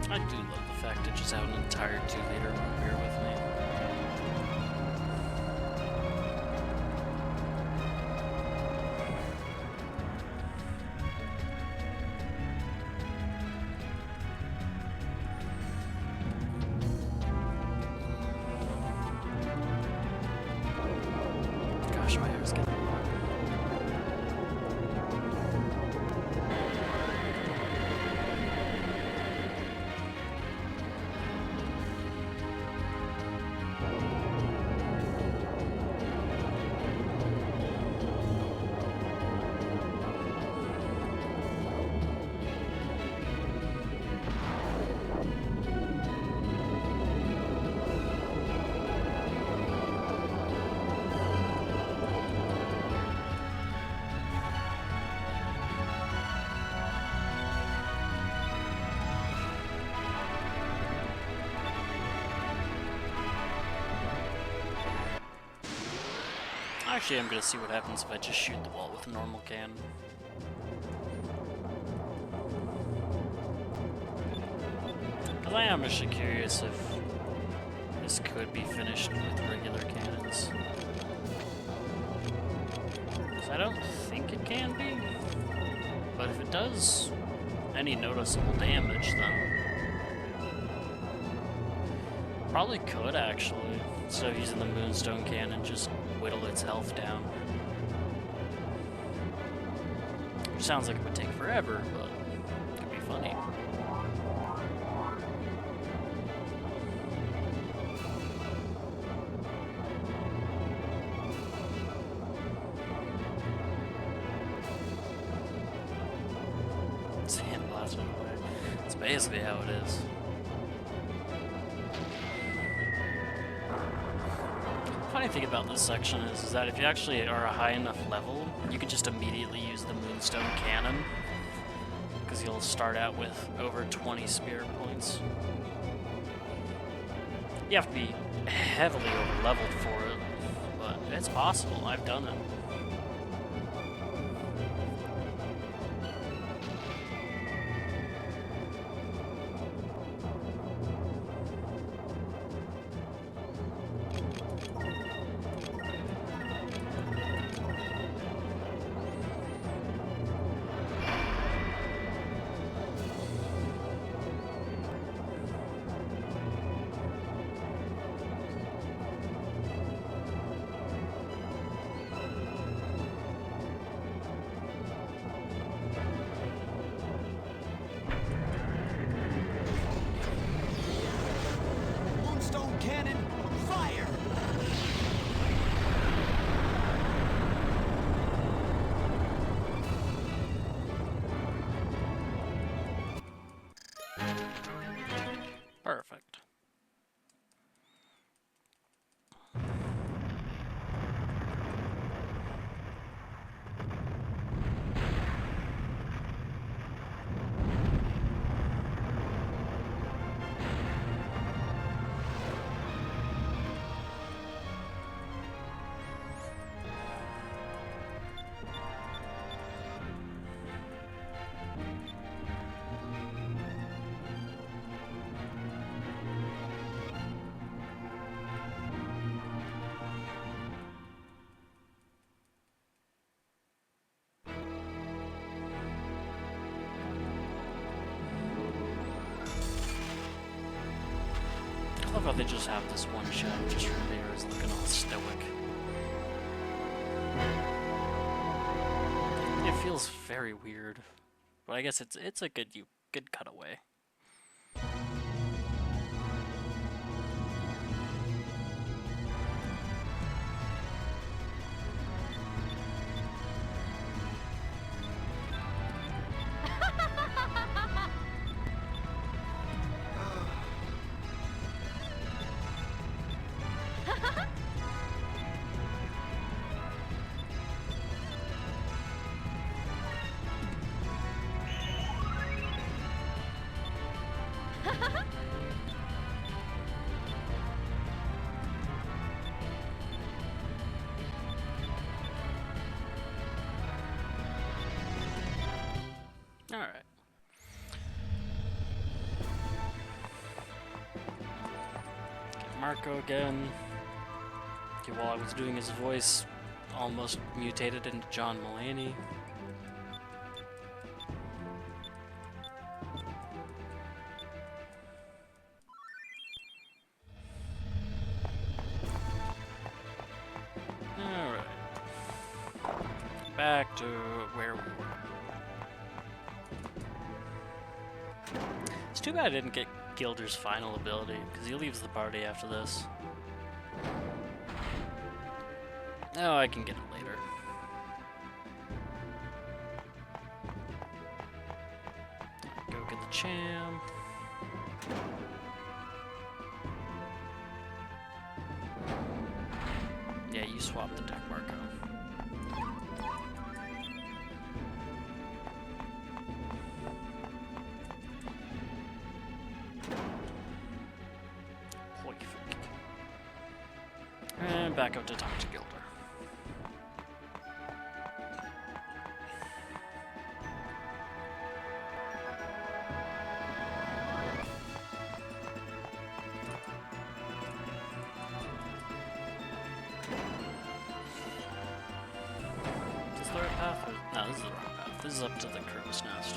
I do love the fact I just have an entire 2-liter root beer with me. Gosh, my hair's getting long. Actually, I'm gonna see what happens if I just shoot the wall with a normal cannon. Because I am actually curious if this could be finished with regular cannons. Because I don't think it can be. But if it does any noticeable damage, then probably could actually. Instead of using the Moonstone Cannon, just whittle its health down. Which sounds like it would take forever, but it could be funny. Sandblasted away. That's basically how it is. Funny thing about this section is that if you actually are a high enough level, you can just immediately use the Moonstone Cannon, because you'll start out with over 20 spirit points. You have to be heavily over-leveled for it, but it's possible. I've done it. how they just have this one shadow just right there is looking all stoic. It feels very weird, but I guess it's a good cutaway. Alright. Get Marco again. Okay, while I was doing his voice, almost mutated into John Mulaney. Alright. Back to where we were. It's too bad I didn't get Gilder's final ability, because he leaves the party after this. Oh, I can get it later. Go get the champ. Yeah, you swap the deck, Marco. And back up to talk to Gilder. Is this the right path? No, this is the wrong path. This is up to the crow's nest.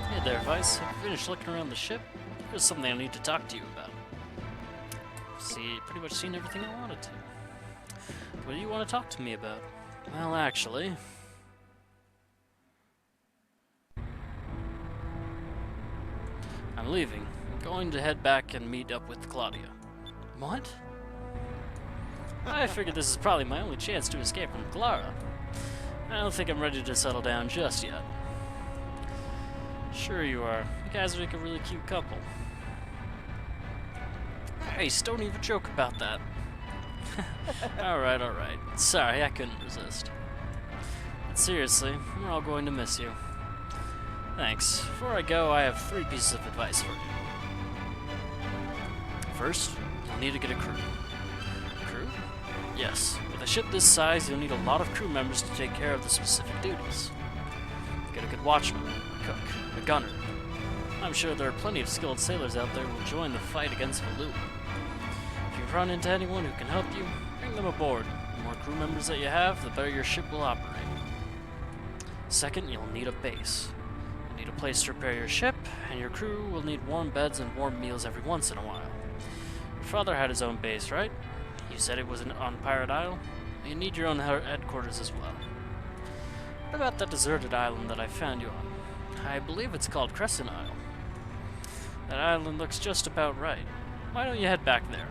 Hey there, Vice. Have you finished looking around the ship? There's something I need to talk to you about. See, pretty much seen everything I wanted to. What do you want to talk to me about? Well, actually... I'm leaving. I'm going to head back and meet up with Claudia. What? I figured this is probably my only chance to escape from Clara. I don't think I'm ready to settle down just yet. Sure you are. You guys make a really cute couple. Hey, don't even joke about that. Alright. Sorry, I couldn't resist. But seriously, we're all going to miss you. Thanks. Before I go, I have 3 pieces of advice for you. First, you'll need to get a crew. Crew? Yes. With a ship this size, you'll need a lot of crew members to take care of the specific duties. Get a good watchman, a cook, a gunner. I'm sure there are plenty of skilled sailors out there who will join the fight against Valua. If you run into anyone who can help you, bring them aboard. The more crew members that you have, the better your ship will operate. Second, you'll need a base. You'll need a place to repair your ship, and your crew will need warm beds and warm meals every once in a while. Your father had his own base, right? You said it was on Pirate Isle? You need your own headquarters as well. What about that deserted island that I found you on? I believe it's called Crescent Isle. That island looks just about right. Why don't you head back there?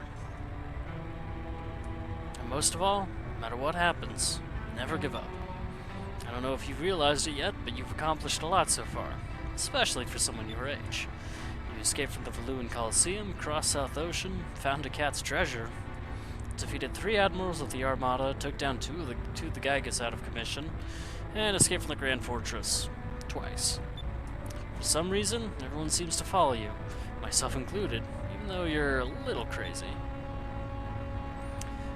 And most of all, no matter what happens, never give up. I don't know if you've realized it yet, but you've accomplished a lot so far, especially for someone your age. You escaped from the Valuan Coliseum, crossed South Ocean, found a cat's treasure, defeated 3 admirals of the Armada, took down 2 of the Gygas out of commission, and escaped from the Grand Fortress twice. For some reason, everyone seems to follow you, myself included, even though you're a little crazy.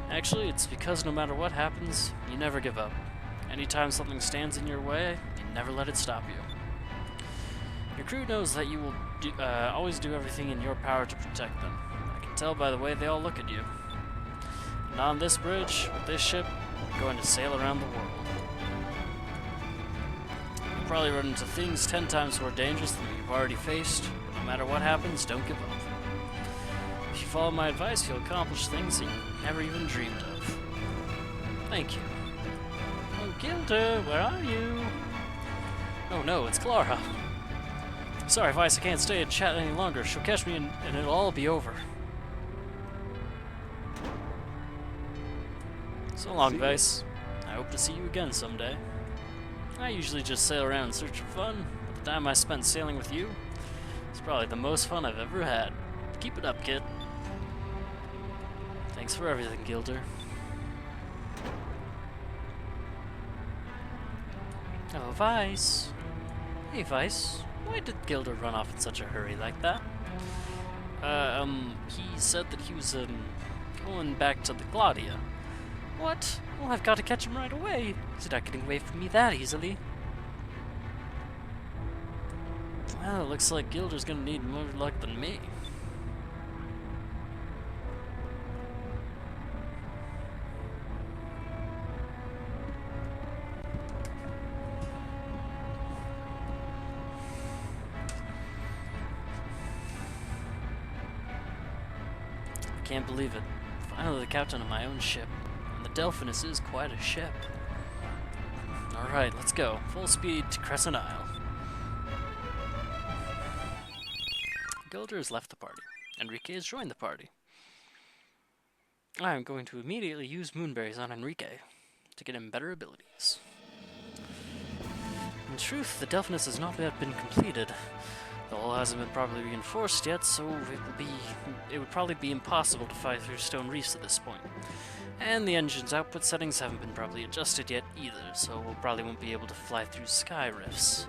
Actually, it's because no matter what happens, you never give up. Anytime something stands in your way, you never let it stop you. Your Your crew knows that you will always do everything in your power to protect them. I can tell by the way they all look at you. And on this bridge, with this ship, I'm going to sail around the world. You'll probably run into things 10 times more dangerous than you've already faced, but no matter what happens, don't give up. If you follow my advice, you'll accomplish things that you never even dreamed of. Thank you. Oh, Gilda, where are you? Oh no, it's Clara. Sorry, Vice, I can't stay and chat any longer. She'll catch me and it'll all be over. So long, Vice. I hope to see you again someday. I usually just sail around in search of fun, but the time I spent sailing with you, it's probably the most fun I've ever had. Keep it up, kid. Thanks for everything, Gilder. Oh, Vice. Hey, Vice. Why did Gilder run off in such a hurry like that? He said that he was, going back to the Arcadia. What? Well, I've got to catch him right away. He's not getting away from me that easily. Well, it looks like Gilder's gonna need more luck than me. Can't believe it. Finally the captain of my own ship. And the Delphinus is quite a ship. Alright, let's go. Full speed to Crescent Isle. Gilder has left the party. Enrique has joined the party. I am going to immediately use moonberries on Enrique to get him better abilities. In truth, the Delphinus has not yet been completed. The hull hasn't been properly reinforced yet, so it would probably be impossible to fly through stone reefs at this point. And the engine's output settings haven't been properly adjusted yet either, so we'll probably won't be able to fly through sky rifts.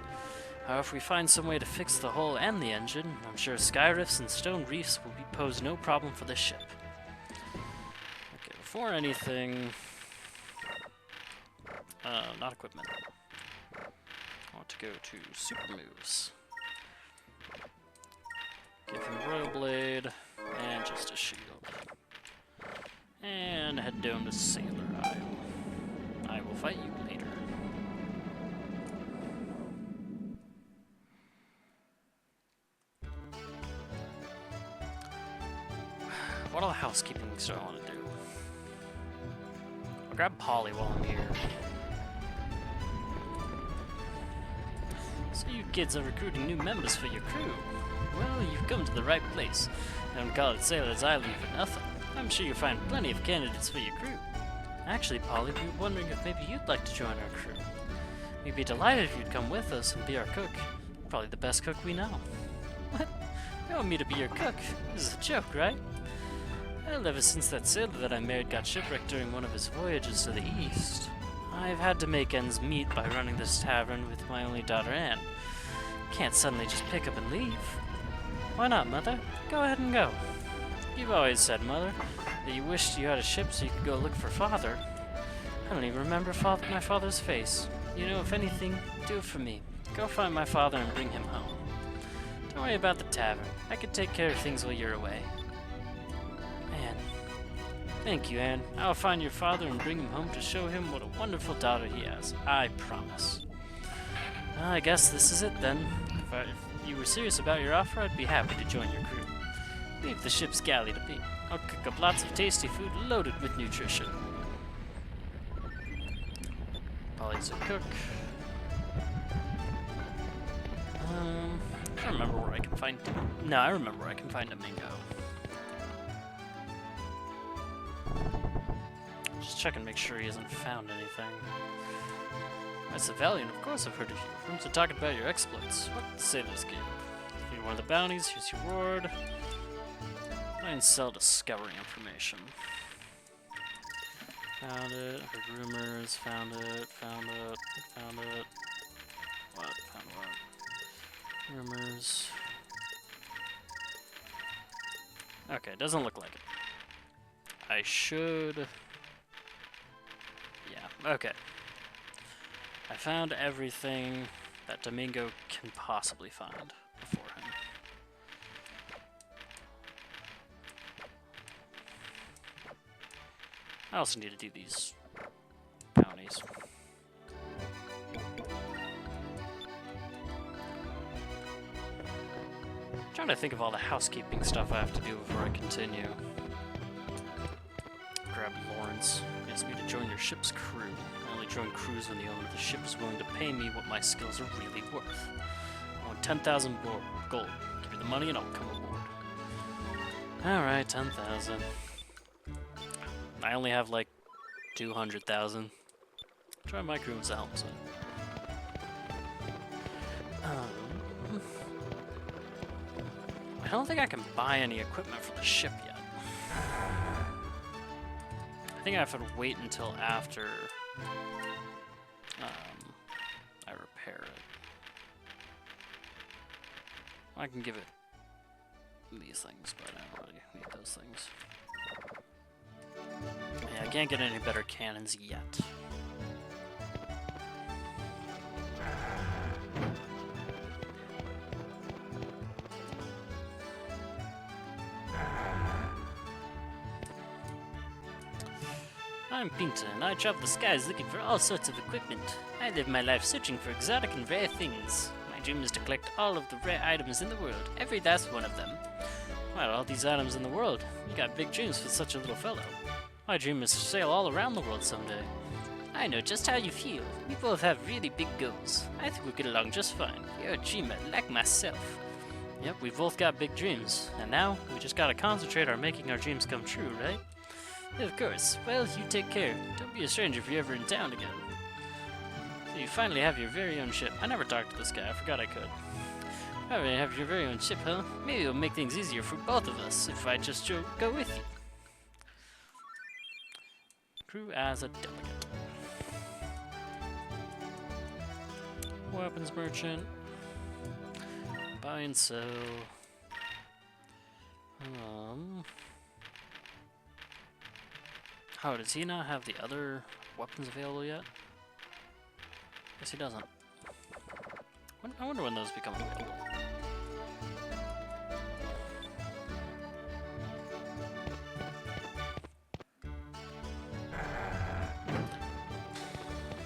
However, if we find some way to fix the hull and the engine, I'm sure sky rifts and stone reefs will pose no problem for this ship. Okay, before anything... not equipment. I want to go to Super Moves. Give him Royal Blade, and just a shield. And head down to Sailor Isle. I will fight you later. What all the housekeeping do I want to do? I'll grab Polly while I'm here. So you kids are recruiting new members for your crew. Well, you've come to the right place. Don't call it Sailor's Island for nothing. I'm sure you'll find plenty of candidates for your crew. Actually, Polly, we were wondering if maybe you'd like to join our crew. We'd be delighted if you'd come with us and be our cook. Probably the best cook we know. What? You want me to be your cook? This is a joke, right? Well, ever since that sailor that I married got shipwrecked during one of his voyages to the east, I've had to make ends meet by running this tavern with my only daughter, Anne. Can't suddenly just pick up and leave. Why not, Mother? Go ahead and go. You've always said, Mother, that you wished you had a ship so you could go look for Father. I don't even remember my father's face. You know, if anything, do it for me. Go find my father and bring him home. Don't worry about the tavern. I can take care of things while you're away. Anne. Thank you, Anne. I'll find your father and bring him home to show him what a wonderful daughter he has. I promise. Well, I guess this is it then. If you were serious about your offer, I'd be happy to join your crew. Leave the ship's galley to me. I'll cook up lots of tasty food loaded with nutrition. Polly's a cook. I don't remember where I can find... No, I remember where I can find Domingo. Just check and make sure he hasn't found anything. That's a Valiant, of course I've heard of you. Rooms are talking about your exploits. What sailors give? If you're one of the bounties, here's your reward. Buy and sell discovery information. Found it, heard rumors, found it, found it, found it. What? Found what? Rumors. Okay, doesn't look like it. I should... Yeah, okay. I found everything that Domingo can possibly find. I also need to do these bounties. Trying to think of all the housekeeping stuff I have to do before I continue. Grab Lawrence. Ask me to join your ship's crew. I only join crews when the owner of the ship is willing to pay me what my skills are really worth. I want 10,000 gold. Give me the money and I'll come aboard. Alright, 10,000. I only have like 200,000. Try my crew with the helmsman. I don't think I can buy any equipment for the ship yet. I think I have to wait until after I repair it. I can give it these things, but I don't really need those things. Yeah, I can't get any better cannons yet. I'm Pinta, and I travel the skies looking for all sorts of equipment. I live my life searching for exotic and rare things. My dream is to collect all of the rare items in the world, every last one of them. Well, all these items in the world. You got big dreams for such a little fellow. My dream is to sail all around the world someday. I know just how you feel. We both have really big goals. I think we'll get along just fine. You're a dreamer, like myself. Yep, we've both got big dreams. And now, we just gotta concentrate on making our dreams come true, right? Of course. Well, you take care. Don't be a stranger if you're ever in town again. So you finally have your very own ship. I never talked to this guy. I forgot I could. Finally have your very own ship, huh? Maybe it'll make things easier for both of us if I just go with you. Crew as a delegate. Weapons merchant. Buy and sell. Oh, does he not have the other weapons available yet? Guess he doesn't. I wonder when those become available.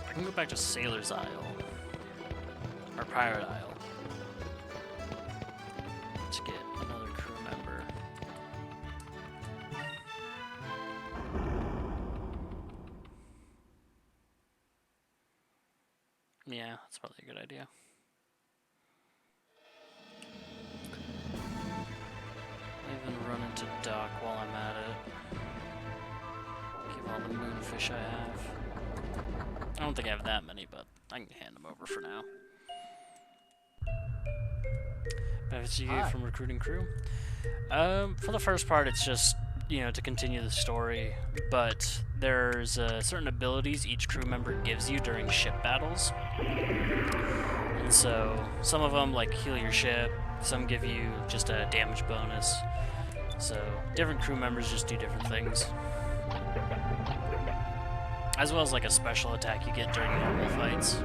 I can go back to Sailor's Isle. Or Pirate Isle. To get another crew member. Yeah, that's probably a good idea. Even run into dock while I'm at it. Give all the moonfish I have. I don't think I have that many, but I can hand them over for now. Benefits you get from recruiting crew? For the first part, it's just, you know, to continue the story, but there's certain abilities each crew member gives you during ship battles. And so, some of them, like, heal your ship, some give you just a damage bonus. So, different crew members just do different things. As well as, like, a special attack you get during normal fights.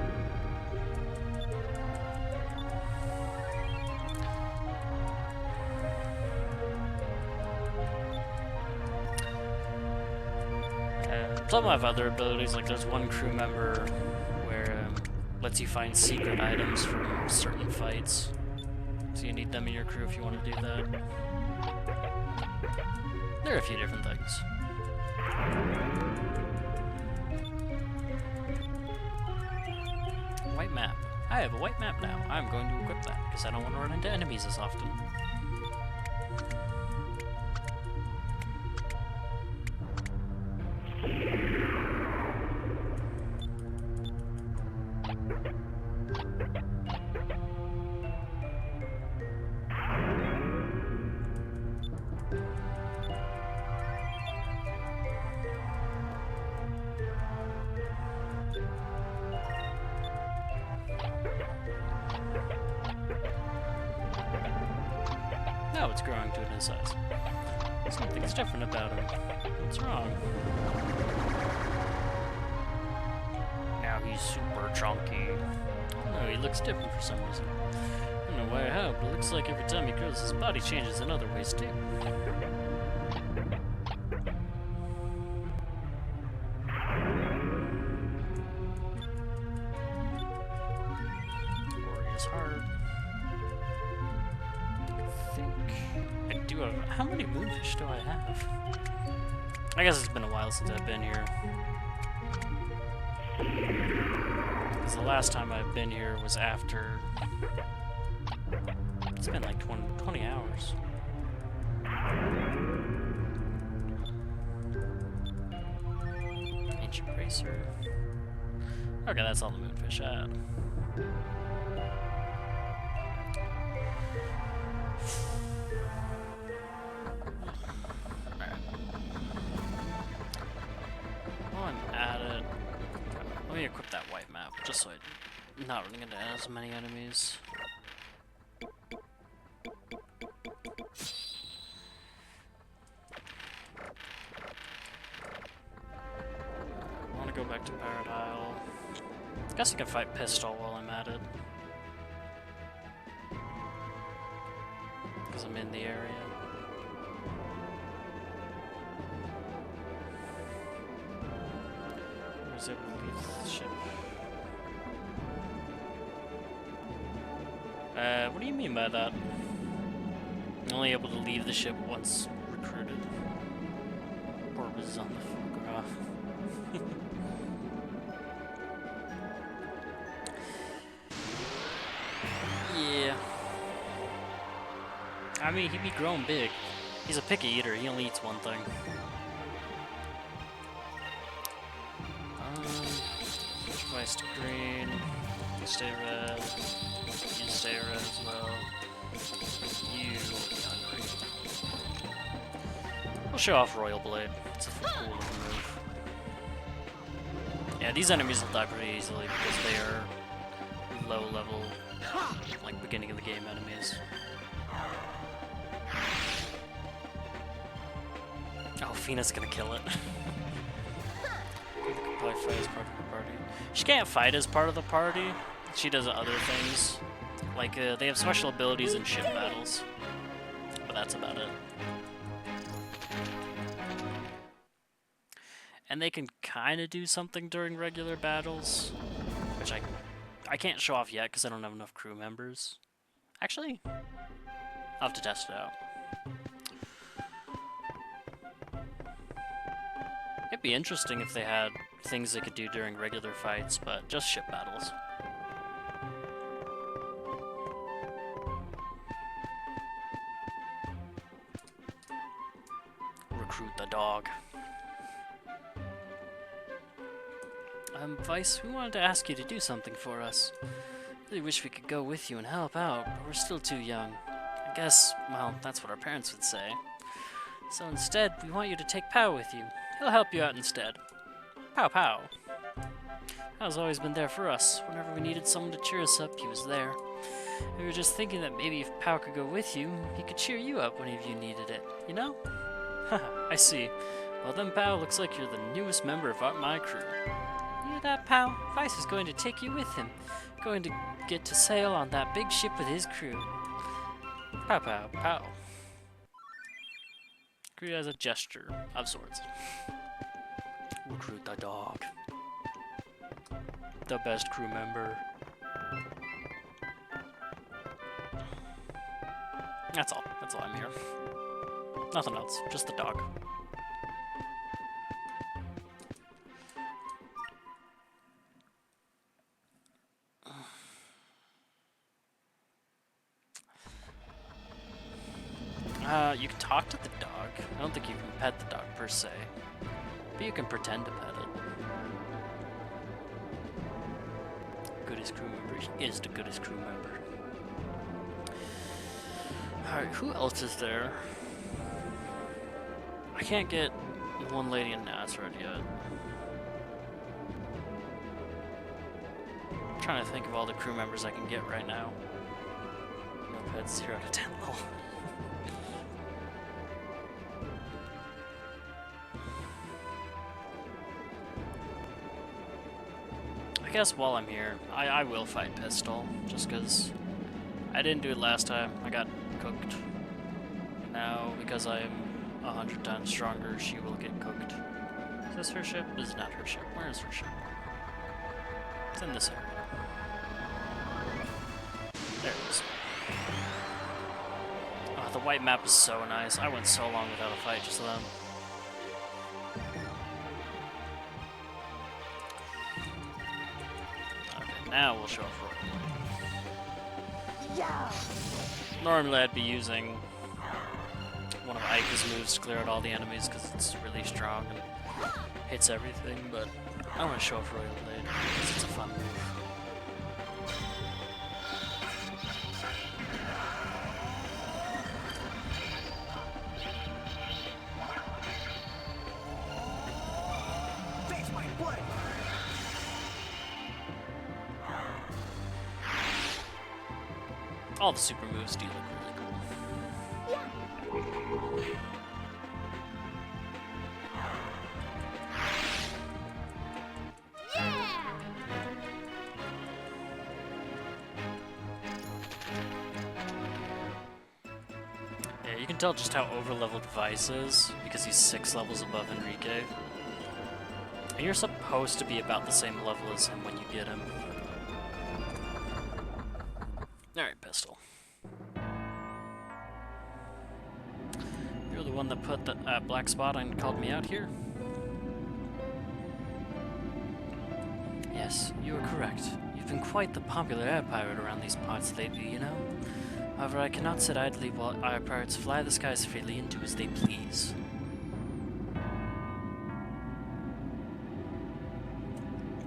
Some have other abilities, like there's one crew member where lets you find secret items from certain fights. So you need them in your crew if you want to do that. There are a few different things. White map. I have a white map now. I'm going to equip that because I don't want to run into enemies as often. Now it's growing to a new size. Something's different about him. What's wrong? Now he's super chunky. No, he looks different for some reason. I don't know why or how, but it looks like every time he grows, his body changes in other ways too. How many moonfish do I have? I guess it's been a while since I've been here. Because the last time I've been here was after... It's been like 20 hours. Ancient Racer. Okay, that's all the moonfish I had. Alright. While I'm at it, let me equip that white map, just so I'm not running into as many enemies. I want to go back to Paradile. Guess I can fight Pistol while I'm at it. Because I'm in the area. Or is it the ship? What do you mean by that? Only able to leave the ship once recruited. Orb is on the photograph. Yeah. I mean, he'd be grown big. He's a picky eater, he only eats one thing. Switch vice to green. You stay red. You stay red as well. You will be hungry. We'll show off Royal Blade. It's a cool looking move. Yeah, these enemies will die pretty easily because they are low level, like beginning of the game enemies. Oh, Fina's gonna kill it. Probably fight as part of the party. She can't fight as part of the party. She does other things. Like, they have special abilities in ship battles. But that's about it. And they can kind of do something during regular battles. Which I can't show off yet because I don't have enough crew members. Actually, I'll have to test it out. It'd be interesting if they had things they could do during regular fights, but just ship battles. Recruit the dog. Vice, we wanted to ask you to do something for us. Really wish we could go with you and help out, but we're still too young. I guess, well, that's what our parents would say. So instead, we want you to take Pow with you. He'll help you out instead. Pow Pow. Pow's always been there for us. Whenever we needed someone to cheer us up, he was there. We were just thinking that maybe if Pow could go with you, he could cheer you up whenever you needed it, you know? Haha, I see. Well then, Pow, looks like you're the newest member of my crew. You hear that, Pow? Vice is going to take you with him. Going to get to sail on that big ship with his crew. Pow Pow Pow. Crew has a gesture of sorts. Recruit the dog. The best crew member. That's all. That's all I'm here. Nothing else. Just the dog. You can talk to the dog. I don't think you can pet the dog per se. But you can pretend to pet it. Goodest crew member. He is the goodest crew member. Alright, who else is there? I can't get one lady in Nazareth yet. I'm trying to think of all the crew members I can get right now. No pets, 0 to 10 lol. I guess while I'm here, I will fight Pistol, just because I didn't do it last time. I got cooked. Now, because I'm 100 times stronger, she will get cooked. Is this her ship? This is not her ship. Where is her ship? It's in this area. There it is. Oh, The white map is so nice. I went so long without a fight just then. Okay, now we'll show off roll. Yeah. Normally I'd be using one of Ika's moves to clear out all the enemies because it's really strong and hits everything, but I want to show off Royal Blade because it's a fun move. Face my blade. All the super moves do look really cool. Yeah. Yeah, you can tell just how overleveled Vice is because he's 6 levels above Enrique. And you're supposed to be about the same level as him when you get him. Alright, Pistol. You're the one that put the black spot and called me out here? Yes, you are correct. You've been quite the popular air pirate around these parts lately, you know? However, I cannot sit idly while air pirates fly the skies freely and do as they please.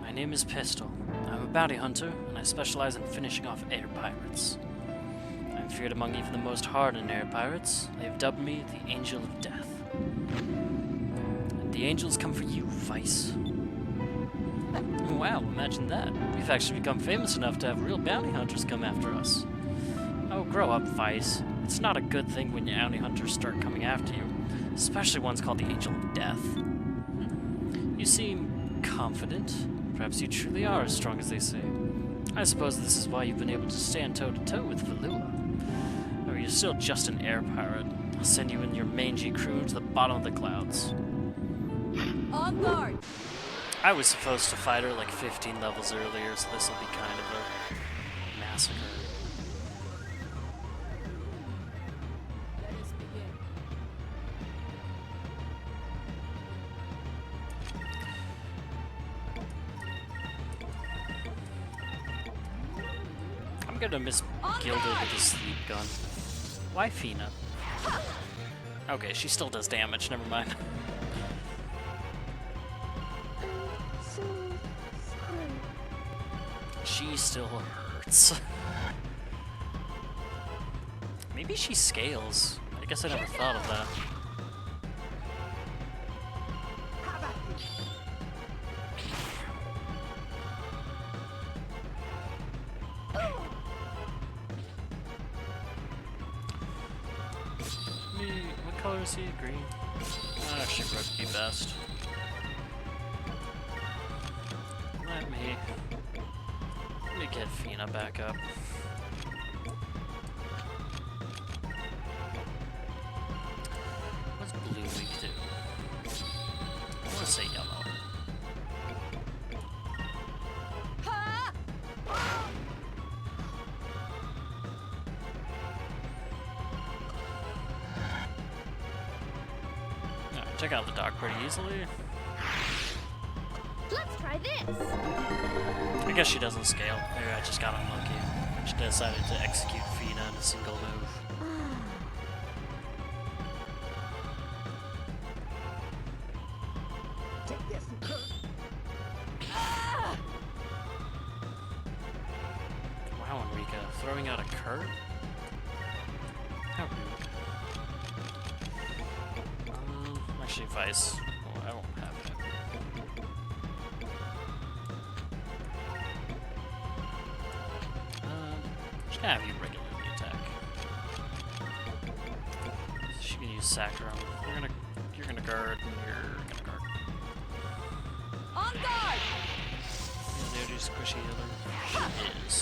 My name is Pistol. I'm a bounty hunter, and I specialize in finishing off air pirates. I'm feared among even the most hardened air pirates. They have dubbed me the Angel of Death. And the angels come for you, Vice. Wow, imagine that. We've actually become famous enough to have real bounty hunters come after us. Oh, grow up, Vice. It's not a good thing when your bounty hunters start coming after you, especially ones called the Angel of Death. You seem confident. Perhaps you truly are as strong as they say. I suppose this is why you've been able to stand toe-to-toe with Valua. Or you're still just an air pirate. I'll send you and your mangy crew to the bottom of the clouds. On guard. I was supposed to fight her like 15 levels earlier, so this will be kind of a massacre. Let us begin. I'm gonna miss Gilda with the sleep gun. Why Fina? Okay, she still does damage, never mind. So sorry. She still hurts. Maybe she scales. I guess I never thought of that. What color is he? Green? Actually, red would be best. Let me get Fina back up. What's blue weak do? I want to say yellow. Alright, check out the dock pretty easily. Let's try this. I guess she doesn't scale. Maybe I just got unlucky. She decided to execute Fina in a single move. Take this. Wow, Enrica, throwing out a curve? How rude. Actually, Vice. Oh, I won't have it. Just gonna have you regularly attack. She can use Sacrum. You're gonna guard, and you're gonna guard. On guard. Yeah, they're just squishy healer. She is.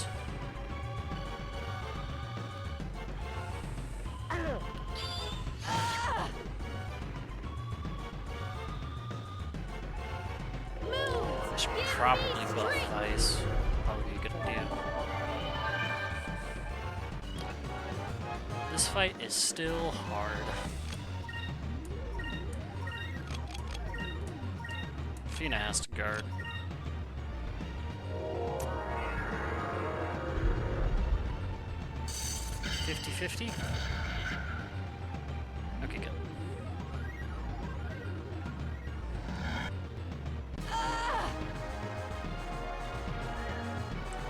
I should probably buff Vice. Probably be a good idea. This This fight is still hard. Fina has to guard. $50-50? Okay, good.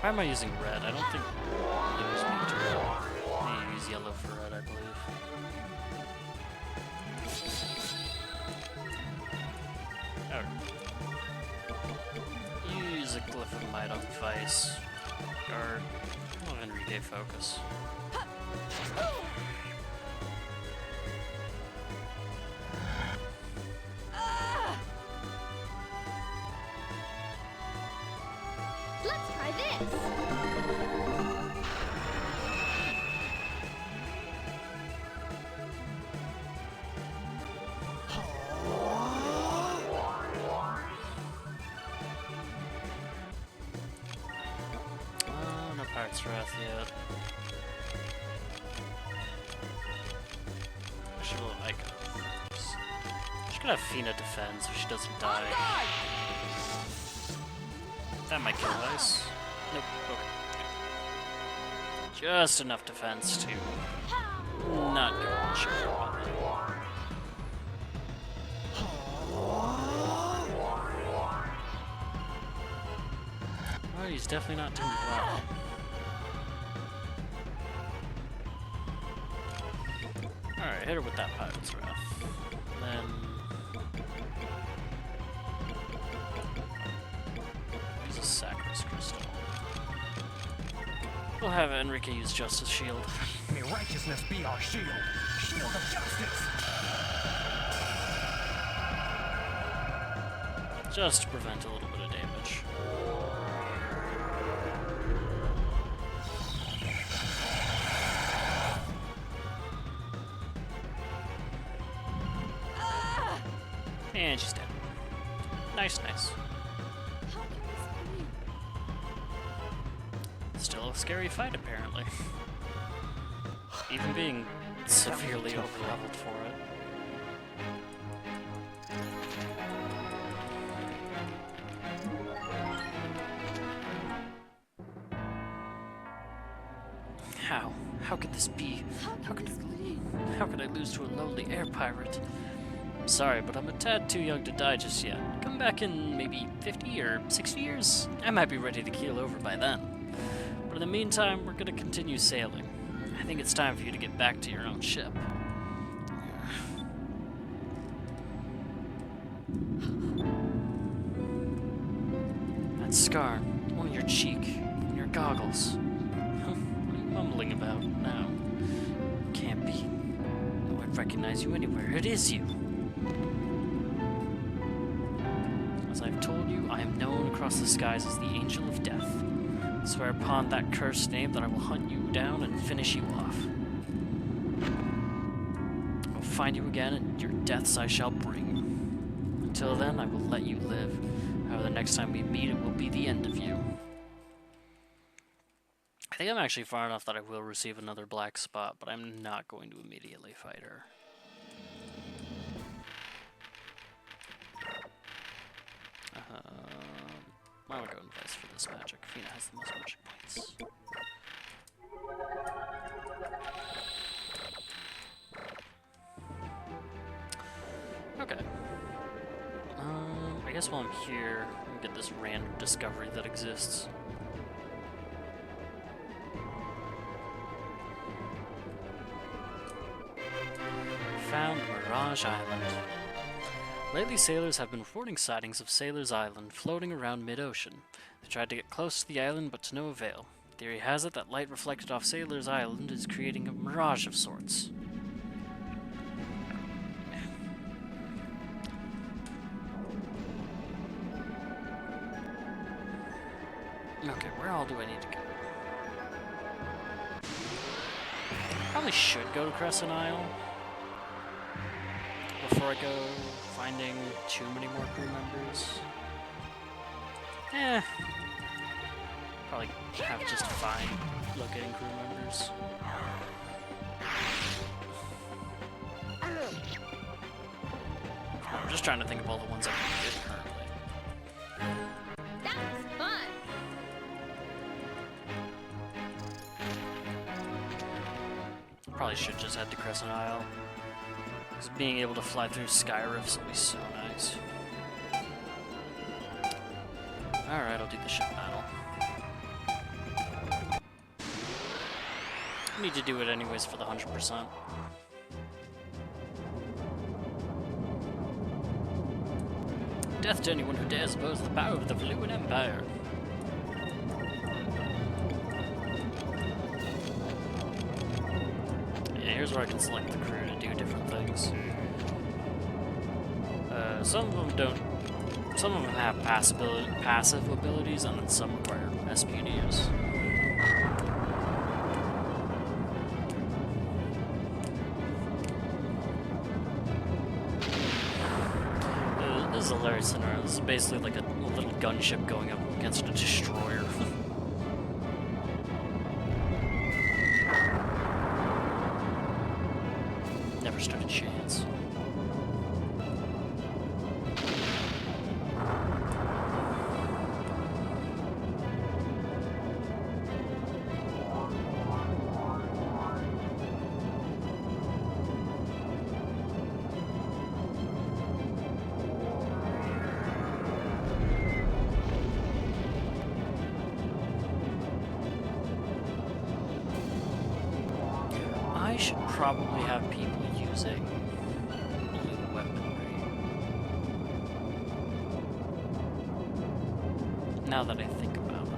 Why am I using red? I don't think blue's weak to red. I need to use yellow for red, I believe. Oh. Use a Glyph of Might on Vice. Guard. Oh, Enrique focus. Let's try this. Oh, no Pirate's Wrath yet. Actually, well, I could. She could have Fina defend so she doesn't die. That might kill Ice. Nope, okay. Just enough defense to not go on sure about that. Oh, he's definitely not doing well. Alright, hit her with that Pirate's Wrath. Then use a Sacros Crystal. We'll have Enrique use Justice Shield. May righteousness be our shield. Shield of justice. Just to prevent a little bit of damage. And she's dead. Nice, nice. How can this be? Still a scary fight, apparently. Even being severely over-leveled for it. How? How could this be? How could I lose to a lowly air pirate? I'm sorry, but I'm a tad too young to die just yet. Come back in maybe 50 or 60 years. I might be ready to keel over by then. But in the meantime, we're gonna continue sailing. I think it's time for you to get back to your own ship. That scar on your cheek, and your goggles. What are you mumbling about now? Can't be. No, I'd recognize you anywhere. It is you. As I've told you, I am known across the skies as the Angel of Death. I swear upon that cursed name that I will hunt you down and finish you off. I will find you again, and your deaths I shall bring. Until then, I will let you live. However, the next time we meet, it will be the end of you. I think I'm actually far enough that I will receive another black spot, but I'm not going to immediately fight her. Why don't we go and Vice for this magic? Fina has the most magic points. Okay. I guess while I'm here, I'm gonna get this random discovery that exists. Found Mirage Island. Lately, sailors have been reporting sightings of Sailor's Island floating around mid-ocean. They tried to get close to the island, but to no avail. Theory has it that light reflected off Sailor's Island is creating a mirage of sorts. Okay, where all do I need to go? Probably should go to Crescent Isle before I go finding too many more crew members. Probably have just fine locating crew members. I'm just trying to think of all the ones I can get currently. That was fun. Probably should just head to Crescent Isle. Because being able to fly through sky rifts will be so nice. Alright, I'll do the ship battle. I need to do it anyways for the 100%. Death to anyone who dares oppose the power of the Valuan Empire. Yeah, here's where I can select the crew to do different things. Some of them don't. Some of them have passive abilities, and then some require SPDs. This is a hilarious scenario. This is basically like a little gunship going up against a destroyer. Never stood a chance. I should probably have people using blue weaponry. Now that I think about it.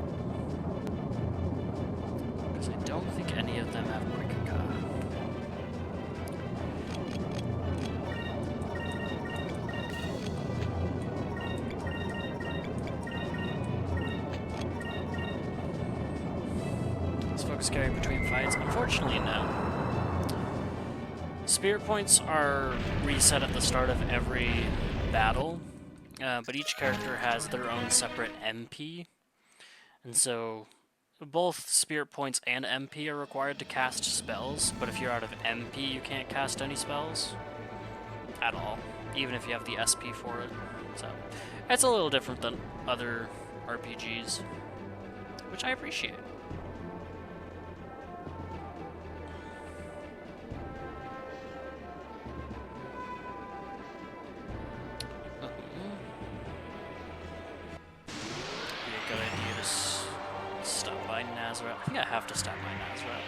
Because I don't think any of them have quick gun. Let's focus carry between fights. Unfortunately, no. Spirit points are reset at the start of every battle, but each character has their own separate MP, and so both Spirit points and MP are required to cast spells, but if you're out of MP, you can't cast any spells at all, even if you have the SP for it. So it's a little different than other RPGs, which I appreciate. I think I have to stop by Nazareth.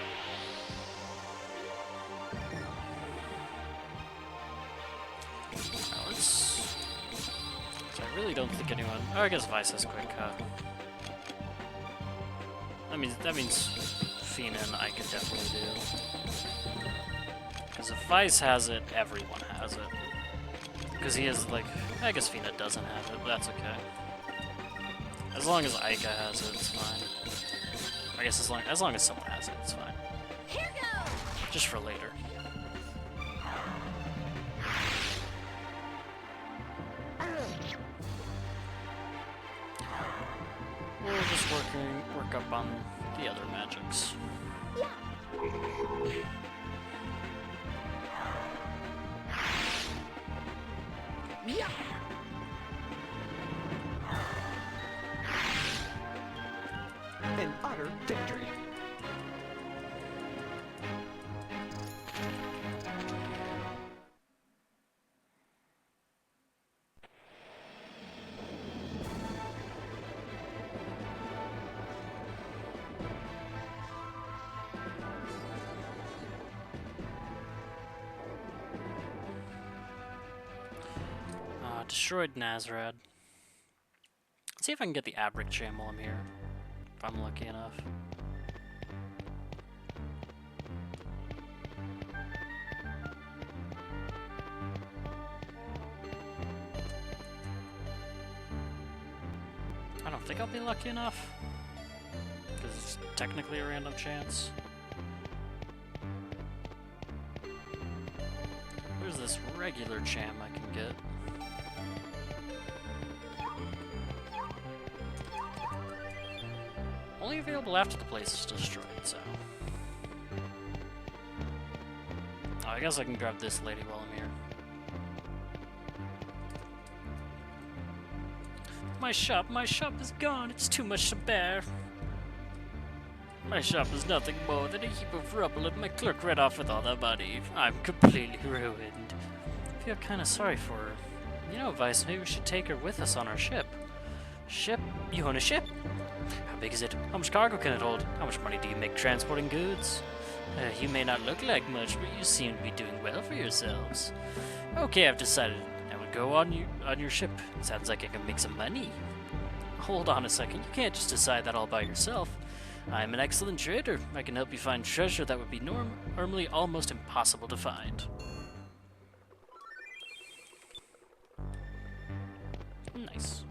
Now let's... I really don't think anyone... Oh, I guess Vice has quick cut. That means Fina and I could definitely do. Because if Vice has it, everyone has it. Because he is like... I guess Fina doesn't have it, but that's okay. As long as Aika has it, it's fine. I guess as long as someone has it, it's fine. Here goes. Just for later. We'll just work up on the other magics. Yeah. An utter victory. Destroyed Nazarad. Let's see if I can get the Abric Jam while I'm here. If I'm lucky enough. I don't think I'll be lucky enough. Because it's technically a random chance. There's this regular jam I can get. Only available after the place is destroyed, so... Oh, I guess I can grab this lady while I'm here. My shop is gone. It's too much to bear. My shop is nothing more than a heap of rubble, and my clerk ran off with all the money. I'm completely ruined. I feel kind of sorry for her. You know, Vice, maybe we should take her with us on our ship. Ship? You own a ship? How big is it? How much cargo can it hold? How much money do you make transporting goods? You may not look like much, but you seem to be doing well for yourselves. Okay, I've decided. I will go on your ship. Sounds like I can make some money. Hold on a second. You can't just decide that all by yourself. I'm an excellent trader. I can help you find treasure that would be normally almost impossible to find. Nice.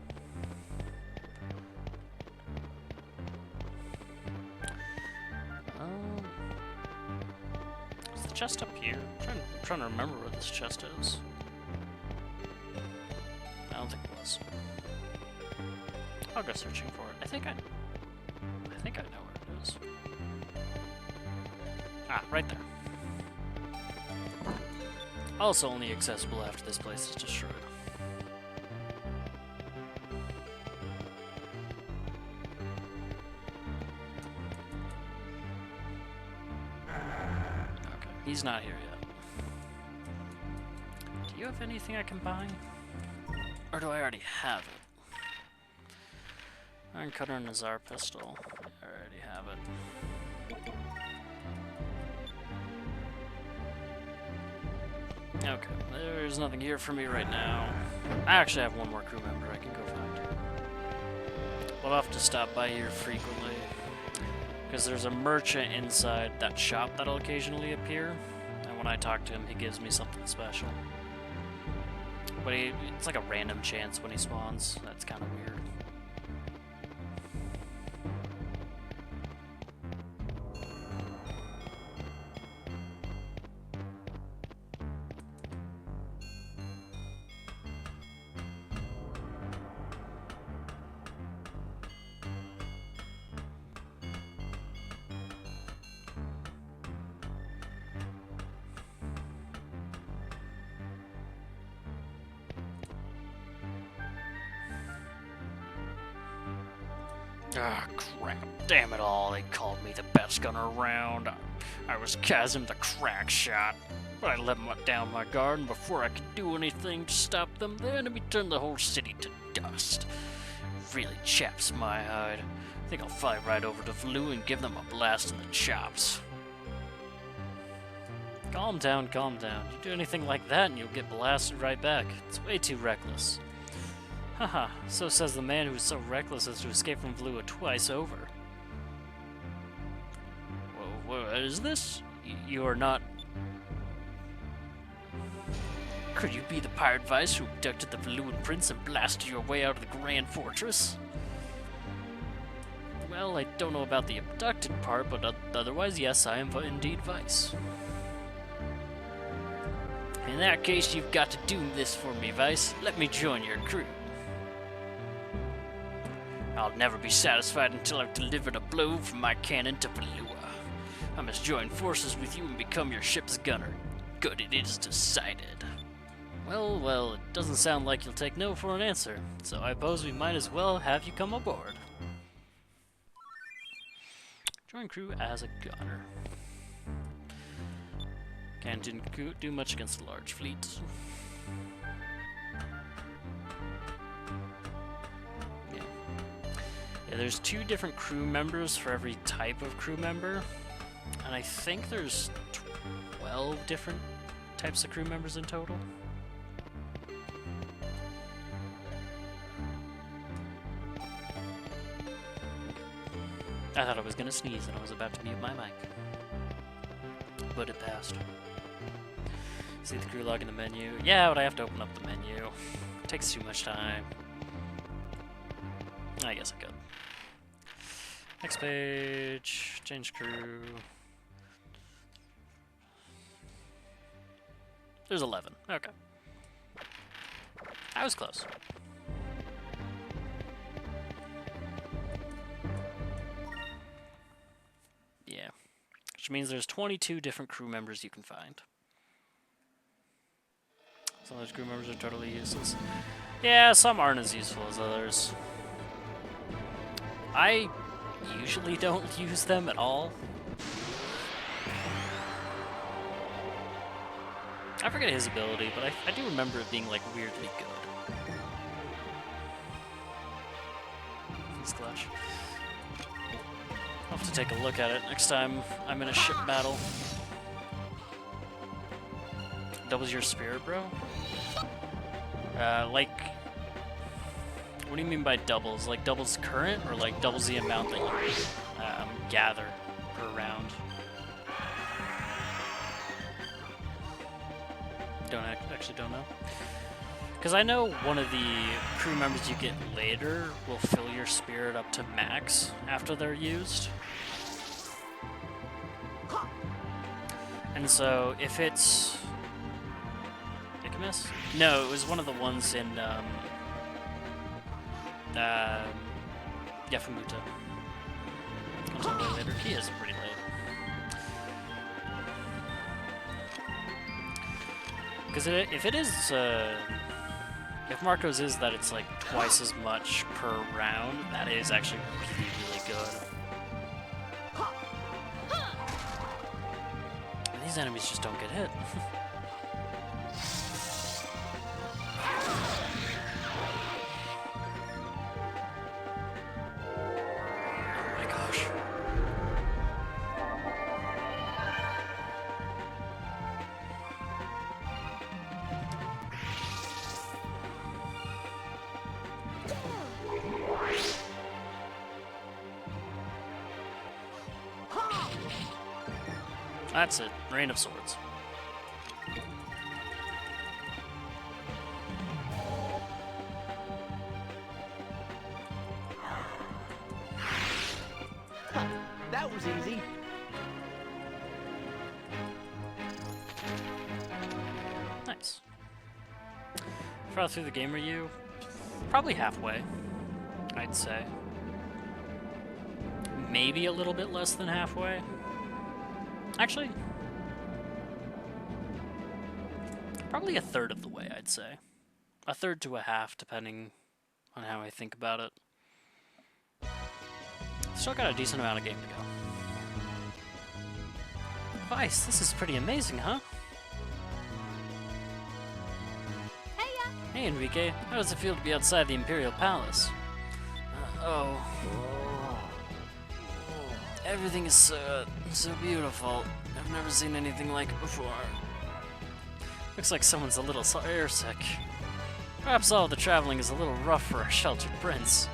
Is the chest up here? I'm trying to remember where this chest is. I don't think it was. I'll go searching for it. I think I know where it is. Ah, right there. Also only accessible after this place is destroyed. Okay, he's not here yet. Do you have anything I can buy? Or do I already have it? Iron Cutter and Nazar Pistol. I already have it. Okay, there's nothing here for me right now. I actually have one more crew member I can go find. We'll have to stop by here frequently. Because there's a merchant inside that shop that'll occasionally appear. And when I talk to him, he gives me something special. But it's like a random chance when he spawns. That's kind of weird. Ah, crap. Damn it all, they called me the best gunner around. I was Chasm the crack shot. But I let down my guard, and before I could do anything to stop them, the enemy turned the whole city to dust. Really chaps my hide. I think I'll fly right over to Vlu and give them a blast in the chops. Calm down, calm down. You do anything like that and you'll get blasted right back. It's way too reckless. Haha, so says the man who was so reckless as to escape from Vlua twice over. Whoa, what is this? You are not... Could you be the pirate Vice who abducted the Valuan prince and blasted your way out of the Grand Fortress? Well, I don't know about the abducted part, but otherwise, yes, I am indeed Vice. In that case, you've got to do this for me, Vice. Let me join your crew. I'll never be satisfied until I've delivered a blow from my cannon to Valua. I must join forces with you and become your ship's gunner. Good, it is decided. Well, it doesn't sound like you'll take no for an answer, so I suppose we might as well have you come aboard. Join crew as a gunner. Can't do much against a large fleet. Yeah, there's 2 different crew members for every type of crew member, and I think there's 12 different types of crew members in total. I thought I was gonna sneeze and I was about to mute my mic, but it passed. See the crew log in the menu. Yeah, but I have to open up the menu. It takes too much time. I guess I could. Next page. Change crew. There's 11. Okay. I was close. Yeah. Which means there's 22 different crew members you can find. Some of those crew members are totally useless. Yeah, some aren't as useful as others. I usually don't use them at all. I forget his ability, but I do remember it being, like, weirdly good. He's clutch. I'll have to take a look at it next time I'm in a ship battle. Doubles your spirit, bro? Like... What do you mean by doubles? Like doubles current, or like doubles the amount that you gather per round? Actually don't know. Because I know one of the crew members you get later will fill your spirit up to max after they're used. And so if it's... Icamus? No, it was one of the ones in Yafumuta. Until way later. He is pretty late. Because if it is, if Marco's is that it's like twice as much per round, that is actually really, really good. And these enemies just don't get hit. Oh my gosh. That's it. Rain of Swords. That was easy. Nice. Far through the game are you? Probably halfway, I'd say. Maybe a little bit less than halfway. Actually, probably a third of the way, I'd say. A third to a half, depending on how I think about it. Still got a decent amount of game to go. Vice, this is pretty amazing, huh? Heya! Hey, Enrique. How does it feel to be outside the Imperial Palace? Oh. Everything is so beautiful. I've never seen anything like it before. Looks like someone's a little airsick. Perhaps all the traveling is a little rough for a sheltered prince.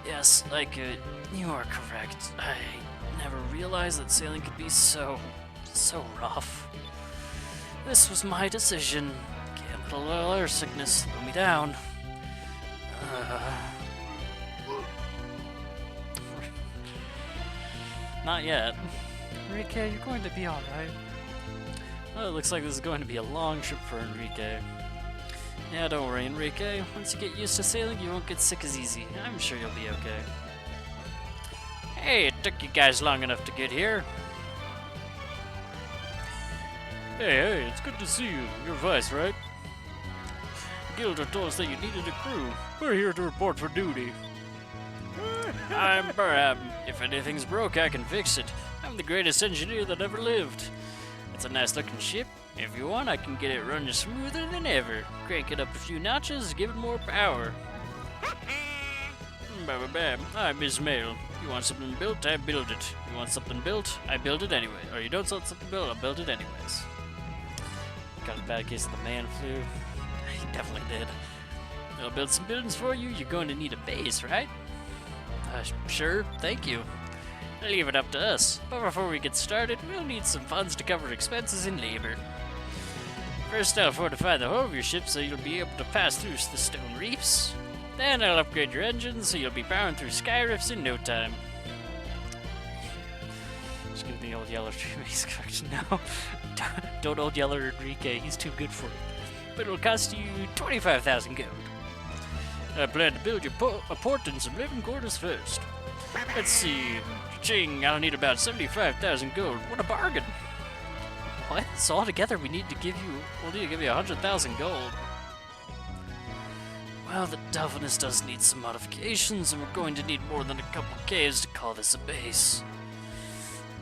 Yes, I could. You are correct. I never realized that sailing could be so rough. This was my decision. Can't let a little air sickness slow me down. Not yet. Enrique, you're going to be alright. Oh, it looks like this is going to be a long trip for Enrique. Yeah, don't worry, Enrique. Once you get used to sailing, you won't get sick as easy. I'm sure you'll be okay. Hey, it took you guys long enough to get here. Hey, it's good to see you. You're Vice, right? Gilda told us that you needed a crew. We're here to report for duty. I'm Barab. If anything's broke, I can fix it. I'm the greatest engineer that ever lived. It's a nice looking ship. If you want, I can get it running smoother than ever. Crank it up a few notches, give it more power. Bam. I'm Ismail. You want something built, I build it. You want something built, I build it anyway. Or you don't want something built, I'll build it anyways. Got a bad case of the man flu. He definitely did. I'll build some buildings for you. You're going to need a base, right? Sure, thank you. Leave it up to us. But before we get started, we'll need some funds to cover expenses and labor. First, I'll fortify the hull of your ship so you'll be able to pass through the stone reefs. Then I'll upgrade your engines so you'll be powering through sky rifts in no time. Just give the old yeller he's cooked. No, don't old yeller Enrique. He's too good for it. But it'll cost you 25,000 gold. I plan to build you a port and some living quarters first. Let's see. Ching, I'll need about 75,000 gold. What a bargain! What? So altogether, we'll need to give you 100,000 gold. Well, the Delphinus does need some modifications, and we're going to need more than a couple caves to call this a base.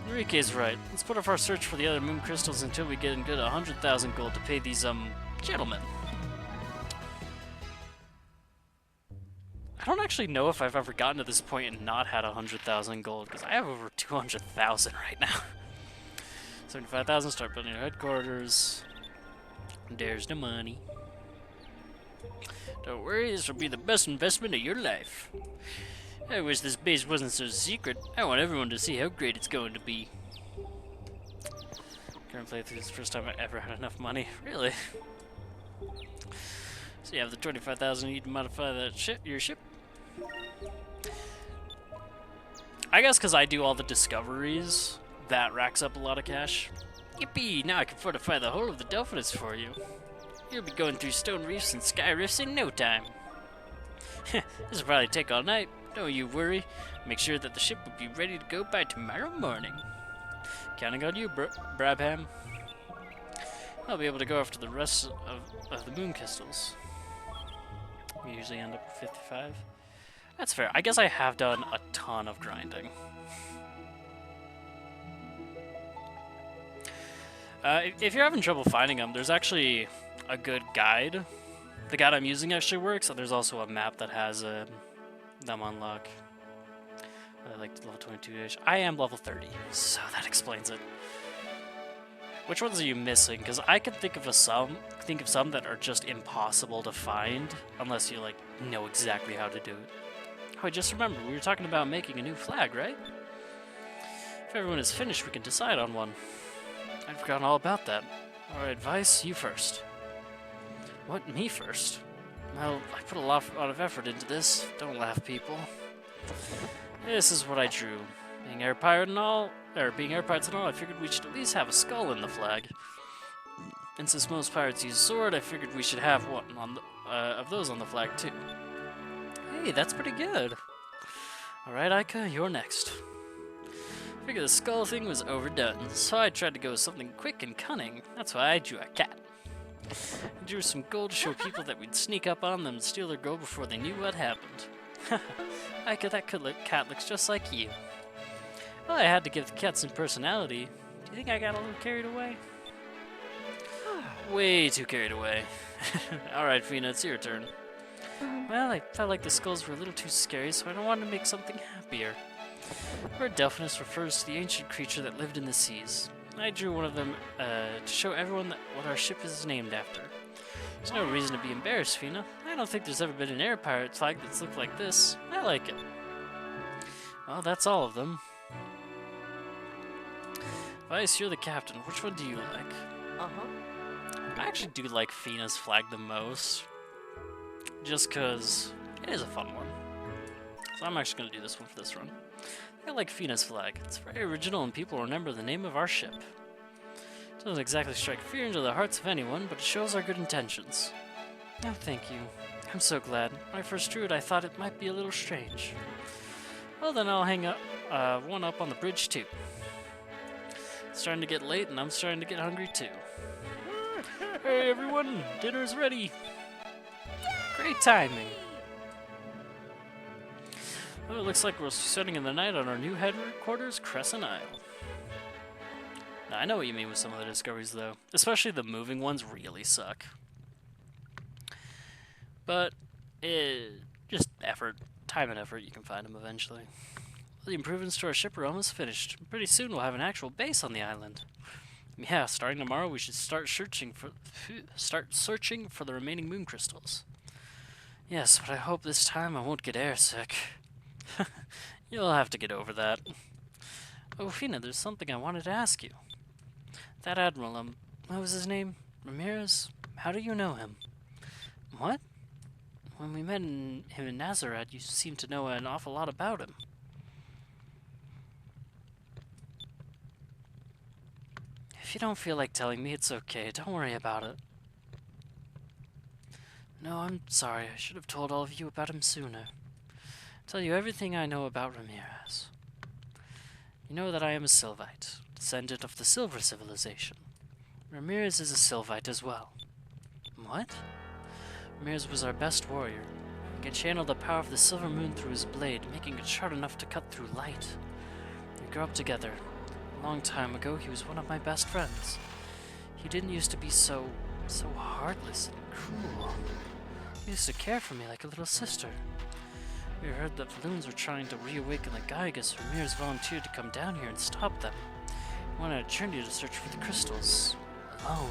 Enrique's right. Let's put off our search for the other moon crystals until we get in good 100,000 gold to pay these, gentlemen. I don't actually know if I've ever gotten to this point and not had 100,000 gold, because I have over 200,000 right now. 75,000, start building your headquarters. There's the money. Don't worry, this will be the best investment of your life. I wish this base wasn't so secret. I want everyone to see how great it's going to be. Current playthrough is the first time I ever had enough money. Really? So you have the 25,000 you need to modify that your ship? I guess because I do all the discoveries, that racks up a lot of cash. Yippee! Now I can fortify the whole of the Delphinus for you. You'll be going through stone reefs and sky rifts in no time. This will probably take all night. Don't you worry. Make sure that the ship will be ready to go by tomorrow morning. Counting on you, Brabham. I'll be able to go after the rest of the moon crystals. We usually end up with 55. That's fair. I guess I have done a ton of grinding. If you're having trouble finding them, there's actually a good guide. The guide I'm using actually works, and there's also a map that has them unlock. Like level 22-ish. I am level 30, so that explains it. Which ones are you missing? Because I can think of some that are just impossible to find unless you like know exactly how to do it. Oh, I just remembered we were talking about making a new flag, right? If everyone is finished, we can decide on one. I'd forgotten all about that. Alright, advice, you first. What, me first? Well, I put a lot of effort into this. Don't laugh, people. This is what I drew. Being air pirates and all, I figured we should at least have a skull in the flag. And since most pirates use sword, I figured we should have one of those on the flag too. Hey, that's pretty good. Alright, Aika, you're next. I figured the skull thing was overdone, so I tried to go with something quick and cunning. That's why I drew a cat. I drew some gold to show people that we'd sneak up on them and steal their gold before they knew what happened. Aika, that cat looks just like you. Well, I had to give the cat some personality. Do you think I got a little carried away? Way too carried away. Alright, Fina, it's your turn. Well, I felt like the skulls were a little too scary, so I don't want to make something happier. The word Delphinus refers to the ancient creature that lived in the seas. I drew one of them to show everyone what our ship is named after. There's no reason to be embarrassed, Fina. I don't think there's ever been an air pirate flag that's looked like this. I like it. Well, that's all of them. Vice, you're the captain. Which one do you like? I actually do like Fina's flag the most. Just because it is a fun one. So I'm actually going to do this one for this run. I like Fina's flag. It's very original and people remember the name of our ship. It doesn't exactly strike fear into the hearts of anyone, but it shows our good intentions. Oh, thank you. I'm so glad. When I first drew it, I thought it might be a little strange. Well, then I'll hang up one up on the bridge, too. It's starting to get late, and I'm starting to get hungry, too. Hey, everyone! Dinner's ready! Great timing! Well, it looks like we're spending the night on our new headquarters, Crescent Isle. Now, I know what you mean with some of the discoveries, though. Especially the moving ones really suck. But, just effort. Time and effort, you can find them eventually. The improvements to our ship are almost finished. Pretty soon we'll have an actual base on the island. Yeah, starting tomorrow we should start searching for the remaining moon crystals. Yes, but I hope this time I won't get airsick. You'll have to get over that. Oh, Fina, there's something I wanted to ask you. That admiral, what was his name? Ramirez? How do you know him? What? When we met him in Nazareth, you seemed to know an awful lot about him. If you don't feel like telling me, it's okay. Don't worry about it. No, I'm sorry. I should have told all of you about him sooner. Tell you everything I know about Ramirez. You know that I am a Sylvite, descendant of the Silver Civilization. Ramirez is a Sylvite as well. What? Ramirez was our best warrior. He can channel the power of the silver moon through his blade, making it sharp enough to cut through light. We grew up together. A long time ago, he was one of my best friends. He didn't used to be so heartless and cruel. He used to care for me like a little sister. We heard that Valoons were trying to reawaken the Gaigas. Ramirez volunteered to come down here and stop them. He went on a journey to search for the crystals. Alone.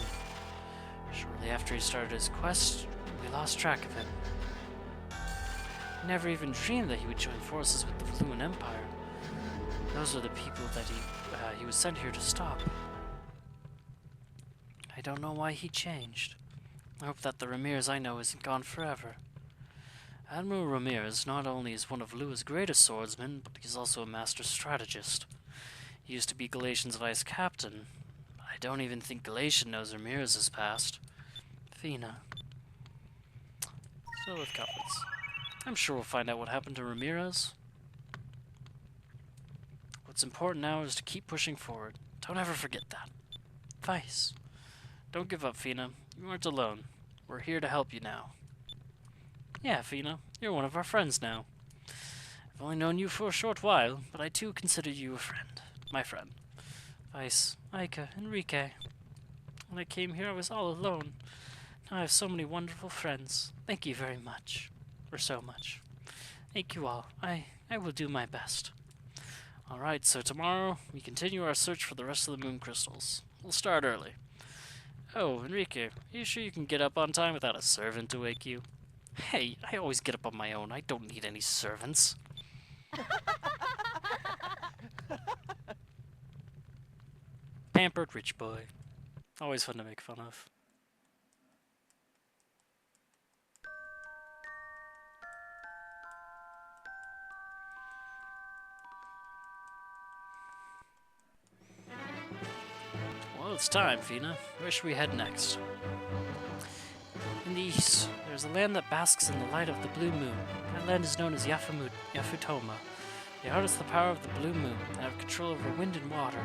Shortly after he started his quest, we lost track of him. I never even dreamed that he would join forces with the Valuan Empire. Those are the people that he was sent here to stop. I don't know why he changed. I hope that the Ramirez I know isn't gone forever. Admiral Ramirez not only is one of Lua's greatest swordsmen, but he's also a master strategist. He used to be Galatian's vice captain. I don't even think Galatian knows Ramirez's past. Fina. So with couplets. I'm sure we'll find out what happened to Ramirez. What's important now is to keep pushing forward. Don't ever forget that. Vice. Don't give up, Fina. You aren't alone. We're here to help you now. Yeah, Fina. You're one of our friends now. I've only known you for a short while, but I too consider you a friend. My friend. Vice, Aika, Enrique. When I came here, I was all alone. Now I have so many wonderful friends. Thank you very much. For so much. Thank you all. I will do my best. Alright, so tomorrow, we continue our search for the rest of the moon crystals. We'll start early. Oh, Enrique, are you sure you can get up on time without a servant to wake you? Hey, I always get up on my own. I don't need any servants. Pampered rich boy. Always fun to make fun of. Well, it's time, Fina. Where should we head next? In the east, there's a land that basks in the light of the blue moon. That land is known as Yafutoma. They harness the power of the blue moon and have control over wind and water.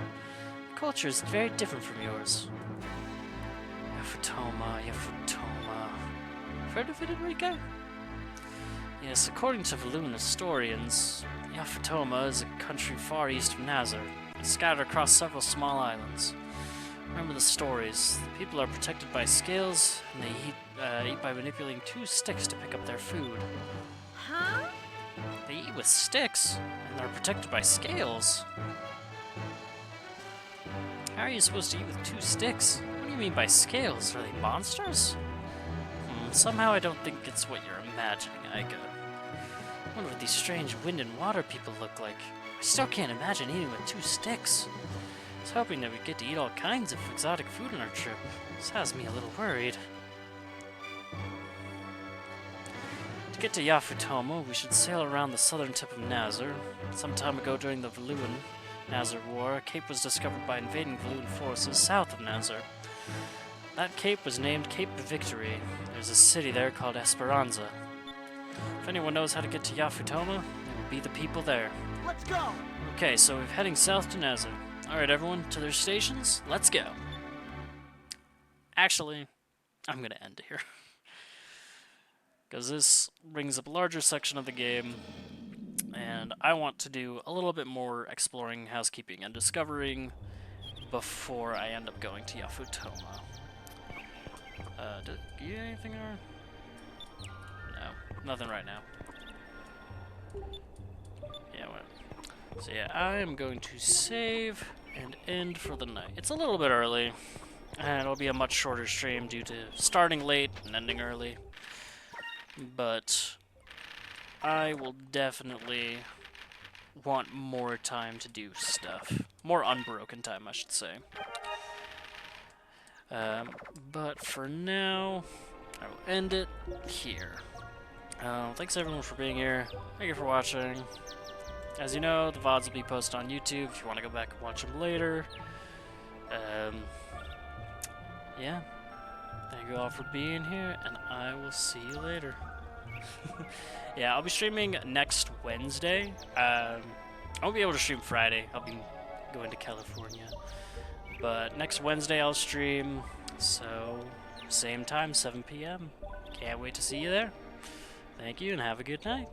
The culture is very different from yours. Yafutoma. Heard of it, Enrique? Yes, according to Valuan historians, Yafutoma is a country far east of Nazar, scattered across several small islands. Remember the stories. The people are protected by scales, and they eat by manipulating 2 sticks to pick up their food. Huh? They eat with sticks, and they're protected by scales? How are you supposed to eat with 2 sticks? What do you mean by scales? Are they monsters? Somehow I don't think it's what you're imagining, Aika. I wonder what these strange wind and water people look like. I still can't imagine eating with 2 sticks. I was hoping that we'd get to eat all kinds of exotic food on our trip. This has me a little worried. To get to Yafutoma, we should sail around the southern tip of Nazar. Some time ago during the Valuan-Nazar War, a cape was discovered by invading Valuan forces south of Nazar. That cape was named Cape Victory. There's a city there called Esperanza. If anyone knows how to get to Yafutoma, it will be the people there. Let's go! Okay, so we're heading south to Nazar. Alright everyone, to their stations, let's go. Actually, I'm gonna end here. Because this brings up a larger section of the game, and I want to do a little bit more exploring, housekeeping, and discovering before I end up going to Yafutoma. Did you get anything or? No, nothing right now. Yeah, well. So yeah, I am going to save and end for the night. It's a little bit early, and it'll be a much shorter stream due to starting late and ending early. But I will definitely want more time to do stuff. More unbroken time, I should say. But for now, I will end it here. Thanks everyone for being here. Thank you for watching. As you know, the VODs will be posted on YouTube if you want to go back and watch them later. Yeah. Thank you all for being here, and I will see you later. Yeah, I'll be streaming next Wednesday. I won't be able to stream Friday. I'll be going to California. But next Wednesday I'll stream, so same time, 7 p.m. Can't wait to see you there. Thank you and have a good night.